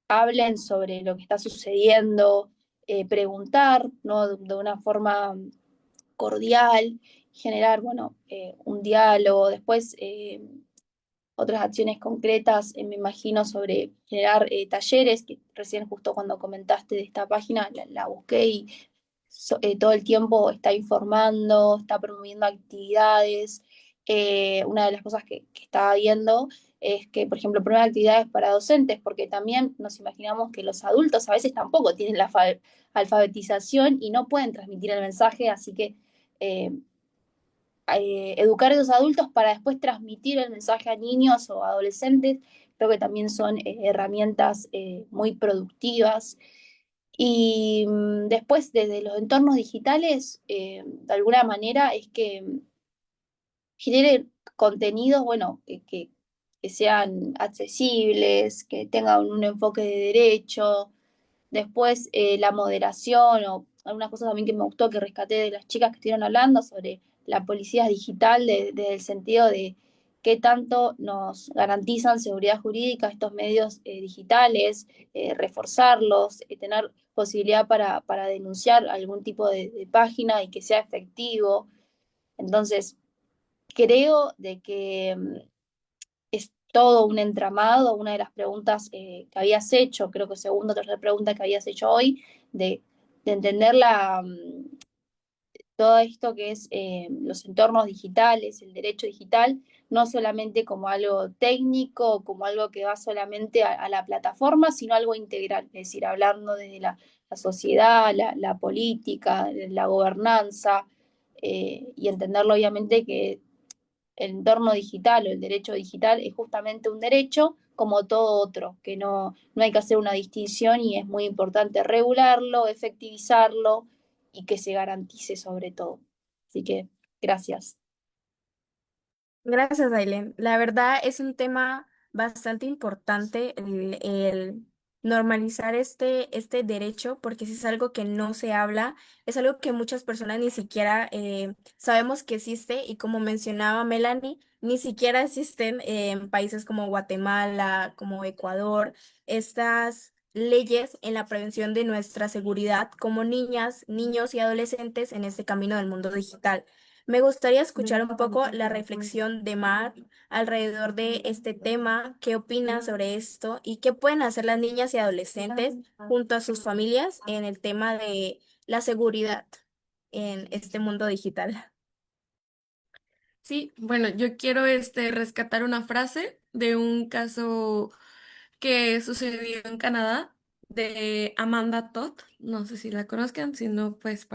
hablen sobre lo que está sucediendo, preguntar, ¿no? De una forma cordial, generar, bueno, un diálogo. Después, otras acciones concretas, me imagino, sobre generar talleres, que recién justo cuando comentaste de esta página, la busqué y todo el tiempo está informando, está promoviendo actividades. Una de las cosas que estaba viendo es que, por ejemplo, promueve actividades para docentes, porque también nos imaginamos que los adultos a veces tampoco tienen la alfabetización y no pueden transmitir el mensaje, así que eh, educar a esos adultos para después transmitir el mensaje a niños o adolescentes, creo que también son herramientas muy productivas. Y después, desde los entornos digitales, de alguna manera es que genere contenidos, bueno, que sean accesibles, que tengan un enfoque de derecho. Después, la moderación o algunas cosas también que me gustó que rescaté de las chicas que estuvieron hablando sobre la policía digital, desde el sentido de qué tanto nos garantizan seguridad jurídica estos medios digitales, reforzarlos, tener posibilidad para denunciar algún tipo de página y que sea efectivo. Entonces, creo de que es todo un entramado. Una de las preguntas que habías hecho, creo que segunda o tercera pregunta que habías hecho hoy, de entender todo esto que es los entornos digitales, el derecho digital, no solamente como algo técnico, como algo que va solamente a la plataforma, sino algo integral, es decir, hablando desde la sociedad, la política, la gobernanza, y entenderlo obviamente que el entorno digital o el derecho digital es justamente un derecho como todo otro, que no hay que hacer una distinción y es muy importante regularlo, efectivizarlo y que se garantice sobre todo. Así que gracias. Gracias, Aileen. La verdad es un tema bastante importante el normalizar este derecho, porque si es algo que no se habla, es algo que muchas personas ni siquiera sabemos que existe y como mencionaba Melanie, ni siquiera existen en países como Guatemala, como Ecuador, estas leyes en la prevención de nuestra seguridad como niñas, niños y adolescentes en este camino del mundo digital. Me gustaría escuchar un poco la reflexión de Mar alrededor de este tema, qué opina sobre esto y qué pueden hacer las niñas y adolescentes junto a sus familias en el tema de la seguridad en este mundo digital. Sí, bueno, yo quiero rescatar una frase de un caso que sucedió en Canadá de Amanda Todd. No sé si la conozcan, si no, pues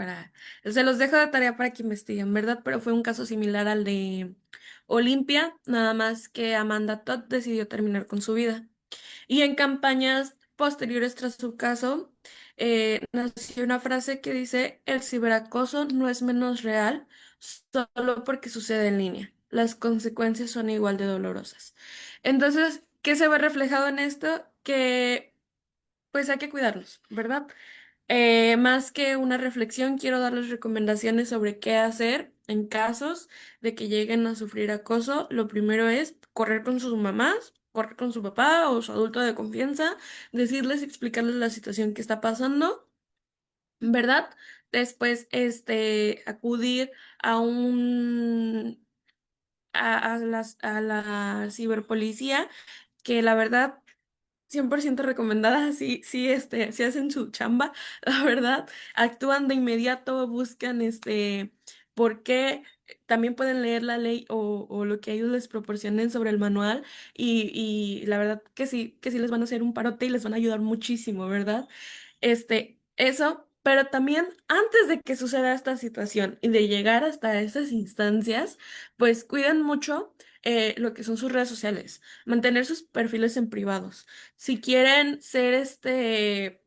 se los dejo de tarea para que investiguen, ¿verdad? Pero fue un caso similar al de Olimpia, nada más que Amanda Todd decidió terminar con su vida. Y en campañas posteriores tras su caso, nació una frase que dice, el ciberacoso no es menos real solo porque sucede en línea. Las consecuencias son igual de dolorosas. Entonces, ¿qué se ve reflejado en esto? Que pues hay que cuidarnos, ¿verdad? Más que una reflexión, quiero darles recomendaciones sobre qué hacer en casos de que lleguen a sufrir acoso. Lo primero es correr con sus mamás correr con su papá o su adulto de confianza, decirles, explicarles la situación que está pasando, ¿verdad? Después, acudir a un, a la ciberpolicía, que la verdad 100% recomendada, sí, sí, sí hacen su chamba, la verdad, actúan de inmediato, buscan, por qué, también pueden leer la ley o lo que ellos les proporcionen sobre el manual y la verdad que sí les van a hacer un parote y les van a ayudar muchísimo, ¿verdad? Eso, pero también antes de que suceda esta situación y de llegar hasta esas instancias, pues cuiden mucho lo que son sus redes sociales, mantener sus perfiles en privados. Si quieren ser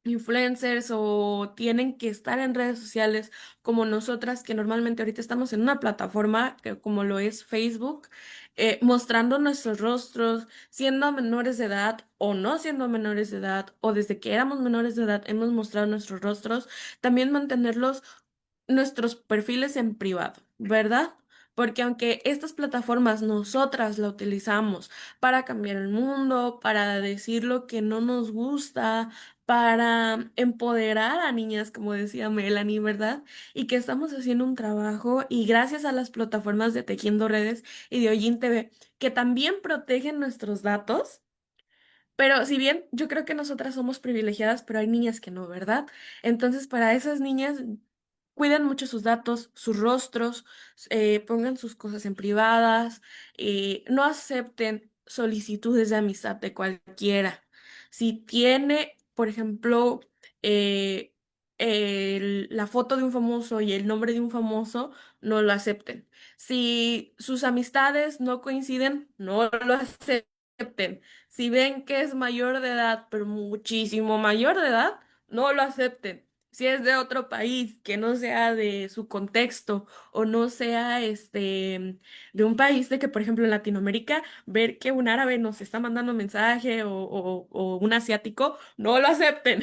influencers o tienen que estar en redes sociales como nosotras, que normalmente ahorita estamos en una plataforma como lo es Facebook, mostrando nuestros rostros, siendo menores de edad o no siendo menores de edad, o desde que éramos menores de edad hemos mostrado nuestros rostros, también mantenerlos nuestros perfiles en privado, ¿verdad? Porque aunque estas plataformas nosotras la utilizamos para cambiar el mundo, para decir lo que no nos gusta, para empoderar a niñas, como decía Melanie, ¿verdad? Y que estamos haciendo un trabajo y gracias a las plataformas de Tejiendo Redes y de Hoyin TV, que también protegen nuestros datos. Pero si bien yo creo que nosotras somos privilegiadas, pero hay niñas que no, ¿verdad? Entonces, para esas niñas, cuiden mucho sus datos, sus rostros, pongan sus cosas en privadas, no acepten solicitudes de amistad de cualquiera. Si tiene, por ejemplo, eh, la foto de un famoso y el nombre de un famoso, no lo acepten. Si sus amistades no coinciden, no lo acepten. Si ven que es mayor de edad, pero muchísimo mayor de edad, no lo acepten. Si es de otro país que no sea de su contexto o no sea de un país de que, por ejemplo, en Latinoamérica, ver que un árabe nos está mandando mensaje o un asiático, no lo acepten.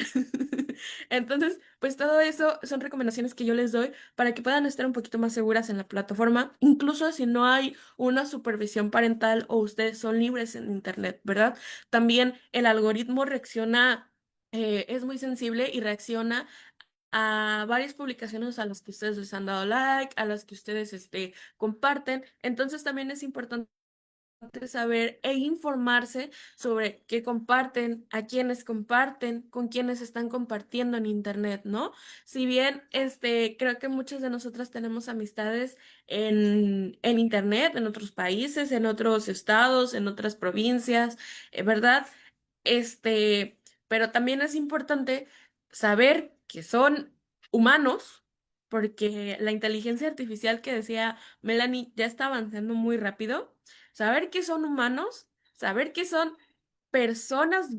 Entonces, pues todo eso son recomendaciones que yo les doy para que puedan estar un poquito más seguras en la plataforma, incluso si no hay una supervisión parental o ustedes son libres en Internet, ¿verdad? También el algoritmo reacciona, es muy sensible y reacciona a varias publicaciones a las que ustedes les han dado like, a las que ustedes comparten. Entonces también es importante saber e informarse sobre qué comparten, a quiénes comparten, con quiénes están compartiendo en internet, ¿no? Si bien creo que muchas de nosotras tenemos amistades en internet, en otros países, en otros estados, en otras provincias, ¿verdad? Este, pero también es importante saber que son humanos, porque la inteligencia artificial que decía Melanie ya está avanzando muy rápido. Saber que son humanos, saber que son personas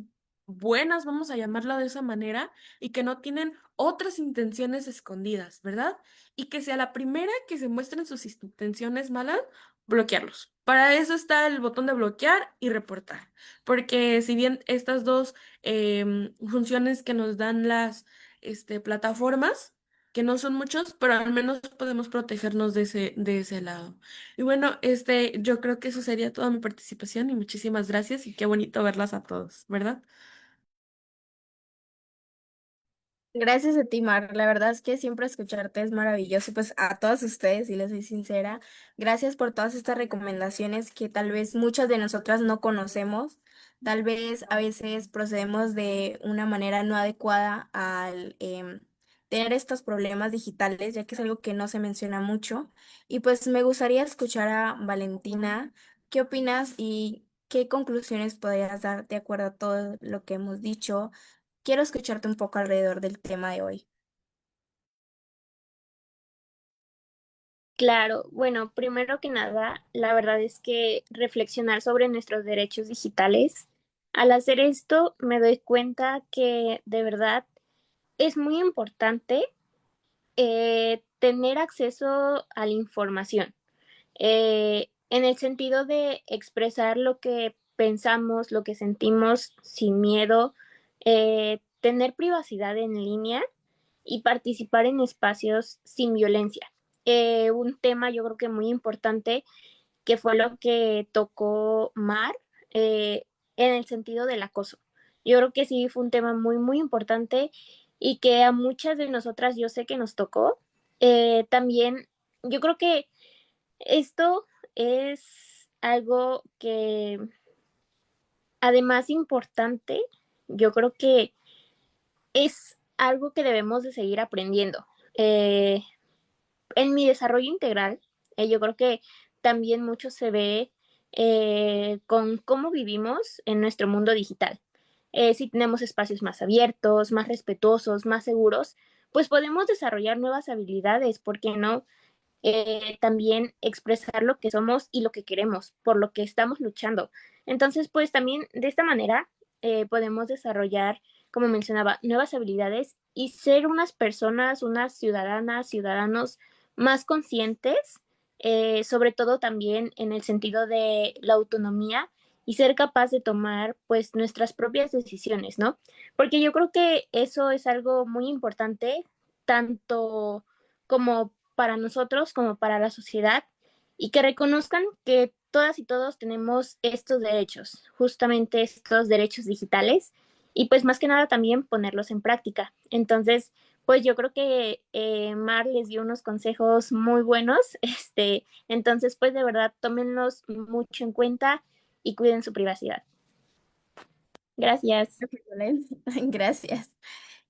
buenas, vamos a llamarlo de esa manera, y que no tienen otras intenciones escondidas, ¿verdad? Y que sea la primera que se muestren sus intenciones malas, bloquearlos. Para eso está el botón de bloquear y reportar. Porque si bien estas dos funciones que nos dan las plataformas, que no son muchos, pero al menos podemos protegernos de ese lado. Y bueno, yo creo que eso sería toda mi participación y muchísimas gracias y qué bonito verlas a todos, ¿verdad? Gracias a ti, Mar. La verdad es que siempre escucharte es maravilloso. Pues a todos ustedes, y les soy sincera, gracias por todas estas recomendaciones que tal vez muchas de nosotras no conocemos. Tal vez a veces procedemos de una manera no adecuada al tener estos problemas digitales, ya que es algo que no se menciona mucho. Y pues me gustaría escuchar a Valentina. ¿Qué opinas y qué conclusiones podrías dar de acuerdo a todo lo que hemos dicho? Quiero escucharte un poco alrededor del tema de hoy. Claro, bueno, primero que nada, la verdad es que reflexionar sobre nuestros derechos digitales, al hacer esto me doy cuenta que de verdad es muy importante tener acceso a la información, en el sentido de expresar lo que pensamos, lo que sentimos sin miedo, tener privacidad en línea y participar en espacios sin violencia. Un tema yo creo que muy importante que fue lo que tocó Mar, en el sentido del acoso. Yo creo que sí fue un tema muy, muy importante y que a muchas de nosotras yo sé que nos tocó. También yo creo que esto es algo que, además importante, yo creo que es algo que debemos de seguir aprendiendo. Eh, en mi desarrollo integral, yo creo que también mucho se ve con cómo vivimos en nuestro mundo digital. Si tenemos espacios más abiertos, más respetuosos, más seguros, pues podemos desarrollar nuevas habilidades, ¿por qué no? También expresar lo que somos y lo que queremos, por lo que estamos luchando. Entonces, pues también de esta manera podemos desarrollar, como mencionaba, nuevas habilidades y ser unas personas, unas ciudadanas, ciudadanos más conscientes, sobre todo también en el sentido de la autonomía y ser capaz de tomar pues nuestras propias decisiones, ¿no? Porque yo creo que eso es algo muy importante, tanto como para nosotros como para la sociedad, y que reconozcan que todas y todos tenemos estos derechos, justamente estos derechos digitales, y pues más que nada también ponerlos en práctica. Entonces, pues yo creo que Mar les dio unos consejos muy buenos, entonces pues de verdad tómenlos mucho en cuenta y cuiden su privacidad. Gracias. Gracias.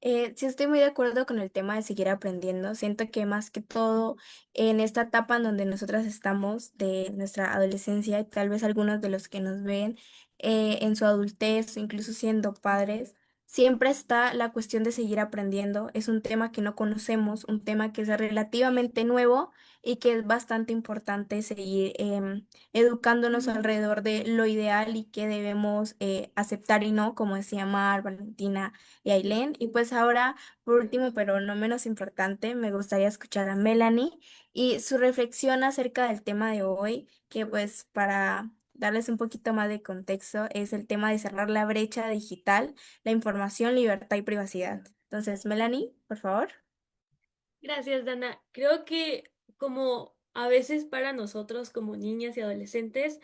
Sí, estoy muy de acuerdo con el tema de seguir aprendiendo. Siento que más que todo en esta etapa en donde nosotras estamos de nuestra adolescencia y tal vez algunos de los que nos ven en su adultez o incluso siendo padres, siempre está la cuestión de seguir aprendiendo. Es un tema que no conocemos, un tema que es relativamente nuevo y que es bastante importante seguir educándonos alrededor de lo ideal y que debemos aceptar y no, como decía Mar, Valentina y Ailén. Y pues ahora, por último, pero no menos importante, me gustaría escuchar a Melanie y su reflexión acerca del tema de hoy, que pues para darles un poquito más de contexto, es el tema de cerrar la brecha digital, la información, libertad y privacidad. Entonces, Melanie, por favor. Gracias, Dana. Creo que como a veces para nosotros como niñas y adolescentes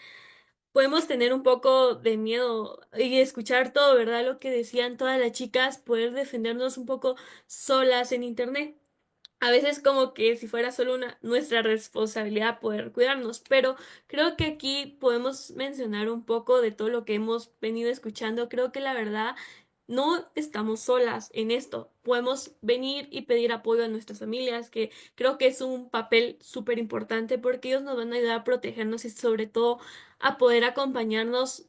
podemos tener un poco de miedo y escuchar todo, ¿verdad? Lo que decían todas las chicas, poder defendernos un poco solas en internet. A veces como que si fuera solo nuestra responsabilidad poder cuidarnos, pero creo que aquí podemos mencionar un poco de todo lo que hemos venido escuchando. Creo que la verdad no estamos solas en esto. Podemos venir y pedir apoyo a nuestras familias, que creo que es un papel súper importante porque ellos nos van a ayudar a protegernos y sobre todo a poder acompañarnos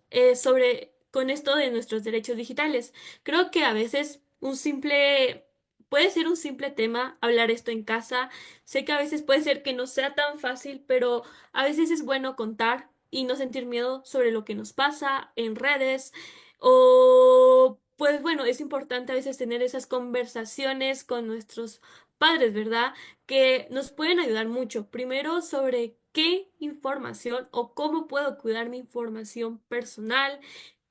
con esto de nuestros derechos digitales. Creo que a veces puede ser un simple tema hablar esto en casa. Sé que a veces puede ser que no sea tan fácil, pero a veces es bueno contar y no sentir miedo sobre lo que nos pasa en redes. O, pues bueno, es importante a veces tener esas conversaciones con nuestros padres, ¿verdad? Que nos pueden ayudar mucho. Primero sobre qué información o cómo puedo cuidar mi información personal,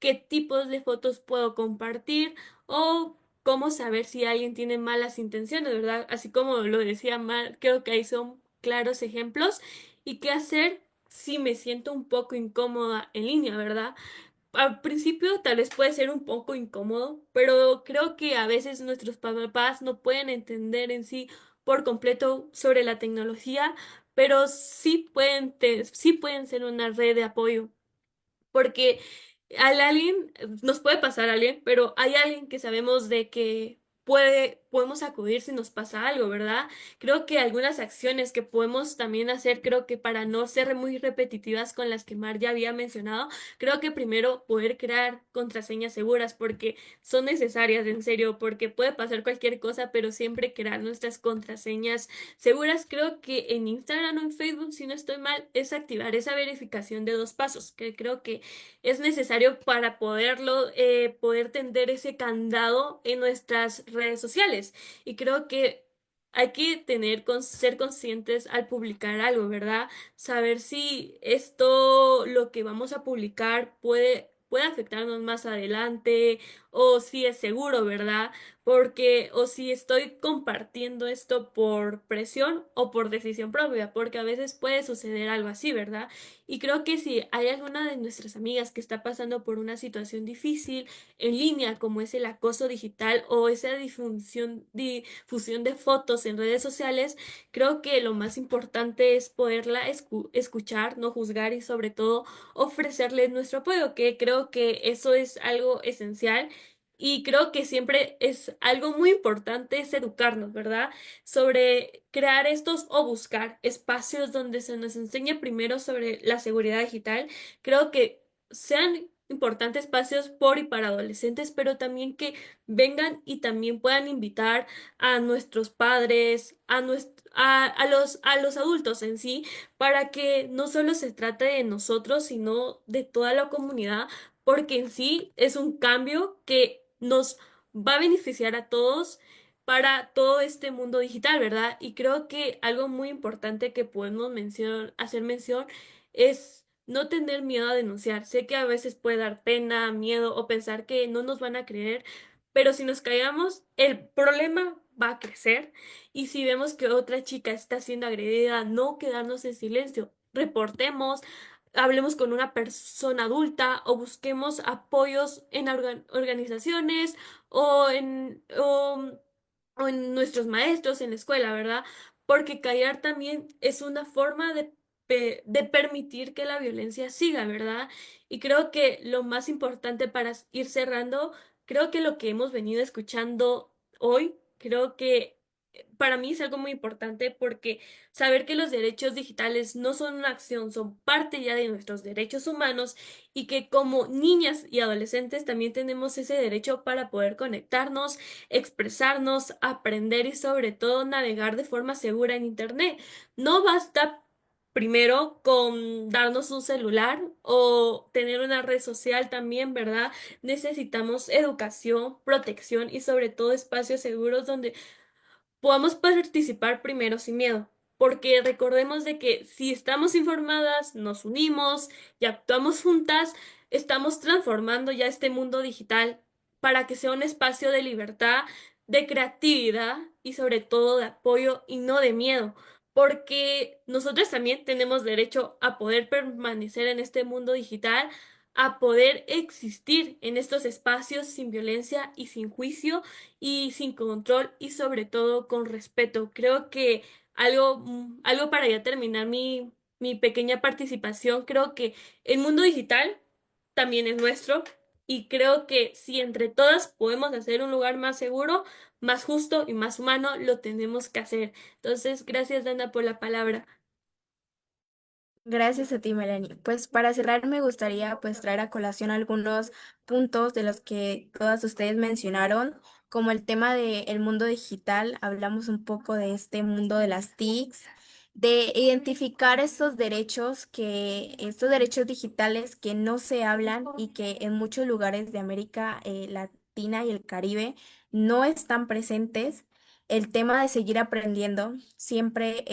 qué tipos de fotos puedo compartir o cómo saber si alguien tiene malas intenciones, ¿verdad? Así como lo decía Mar, creo que ahí son claros ejemplos. Y qué hacer si me siento un poco incómoda en línea, ¿verdad? Al principio tal vez puede ser un poco incómodo, pero creo que a veces nuestros papás no pueden entender en sí por completo sobre la tecnología, pero sí pueden ser una red de apoyo. Porque al alguien, nos puede pasar a alguien, pero hay alguien que sabemos de que podemos acudir si nos pasa algo, ¿verdad? Creo que algunas acciones que podemos también hacer, creo que para no ser muy repetitivas con las que Mar ya había mencionado, creo que primero poder crear contraseñas seguras porque son necesarias, en serio, porque puede pasar cualquier cosa, pero siempre crear nuestras contraseñas seguras. Creo que en Instagram o en Facebook, si no estoy mal, es activar esa verificación de 2 pasos, que creo que es necesario para poder tender ese candado en nuestras redes sociales. Y creo que hay que ser conscientes al publicar algo, ¿verdad? Saber si esto, lo que vamos a publicar, puede afectarnos más adelante o si es seguro, ¿verdad? porque o si estoy compartiendo esto por presión o por decisión propia, porque a veces puede suceder algo así, ¿verdad? Y creo que si hay alguna de nuestras amigas que está pasando por una situación difícil en línea, como es el acoso digital o esa difusión de fotos en redes sociales, creo que lo más importante es poderla escuchar, no juzgar y sobre todo ofrecerles nuestro apoyo, que creo que eso es algo esencial. Y creo que siempre es algo muy importante es educarnos, ¿verdad? Sobre crear estos o buscar espacios donde se nos enseñe primero sobre la seguridad digital. Creo que sean importantes espacios por y para adolescentes, pero también que vengan y también puedan invitar a nuestros padres, a los adultos en sí, para que no solo se trate de nosotros, sino de toda la comunidad, porque en sí es un cambio que nos va a beneficiar a todos para todo este mundo digital, ¿verdad? Y creo que algo muy importante que podemos hacer mención es no tener miedo a denunciar. Sé que a veces puede dar pena, miedo o pensar que no nos van a creer, pero si nos callamos, el problema va a crecer. Y si vemos que otra chica está siendo agredida, no quedarnos en silencio. Reportemos, hablemos con una persona adulta o busquemos apoyos en organizaciones o o en nuestros maestros en la escuela, ¿verdad? Porque callar también es una forma de permitir que la violencia siga, ¿verdad? Y creo que lo más importante para ir cerrando, creo que lo que hemos venido escuchando hoy, creo que para mí es algo muy importante porque saber que los derechos digitales no son una acción, son parte ya de nuestros derechos humanos y que como niñas y adolescentes también tenemos ese derecho para poder conectarnos, expresarnos, aprender y sobre todo navegar de forma segura en Internet. No basta primero con darnos un celular o tener una red social también, ¿verdad? Necesitamos educación, protección y sobre todo espacios seguros donde podamos participar primero sin miedo, porque recordemos de que si estamos informadas, nos unimos y actuamos juntas, estamos transformando ya este mundo digital para que sea un espacio de libertad, de creatividad y sobre todo de apoyo y no de miedo. Porque nosotros también tenemos derecho a poder permanecer en este mundo digital, a poder existir en estos espacios sin violencia y sin juicio y sin control y sobre todo con respeto. Creo que algo para ya terminar mi pequeña participación, creo que el mundo digital también es nuestro y creo que si entre todas podemos hacer un lugar más seguro, más justo y más humano, lo tenemos que hacer. Entonces, gracias Dana por la palabra. Gracias a ti, Melanie. Pues para cerrar me gustaría pues traer a colación algunos puntos de los que todas ustedes mencionaron, como el tema del mundo digital. Hablamos un poco de este mundo de las TICs, de identificar estos derechos digitales que no se hablan y que en muchos lugares de América Latina y el Caribe no están presentes. El tema de seguir aprendiendo, siempre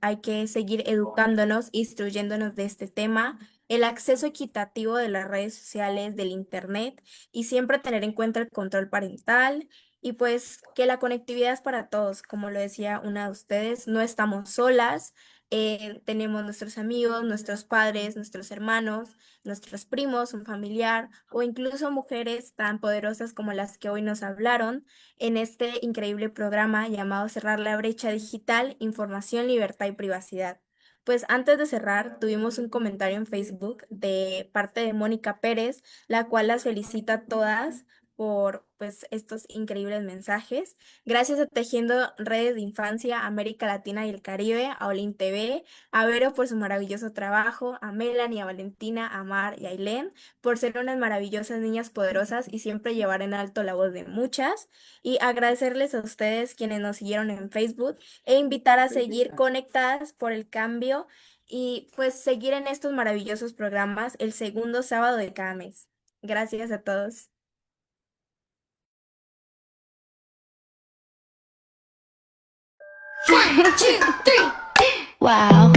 hay que seguir educándonos, instruyéndonos de este tema, el acceso equitativo de las redes sociales, del internet y siempre tener en cuenta el control parental y pues que la conectividad es para todos, como lo decía una de ustedes, no estamos solas, tenemos nuestros amigos, nuestros padres, nuestros hermanos, nuestros primos, un familiar o incluso mujeres tan poderosas como las que hoy nos hablaron en este increíble programa llamado Cerrar la brecha digital, información, libertad y privacidad. Pues antes de cerrar, tuvimos un comentario en Facebook de parte de Mónica Pérez, la cual las felicita a todas por pues estos increíbles mensajes. Gracias a Tejiendo Redes de Infancia, América Latina y el Caribe, a Olin TV, a Vero por su maravilloso trabajo, a Melanie, a Valentina, a Mar y a Ailén por ser unas maravillosas niñas poderosas y siempre llevar en alto la voz de muchas y agradecerles a ustedes quienes nos siguieron en Facebook e invitar a seguir conectadas por el cambio y pues seguir en estos maravillosos programas el segundo sábado de cada mes. Gracias a todos. One, two, three. Wow.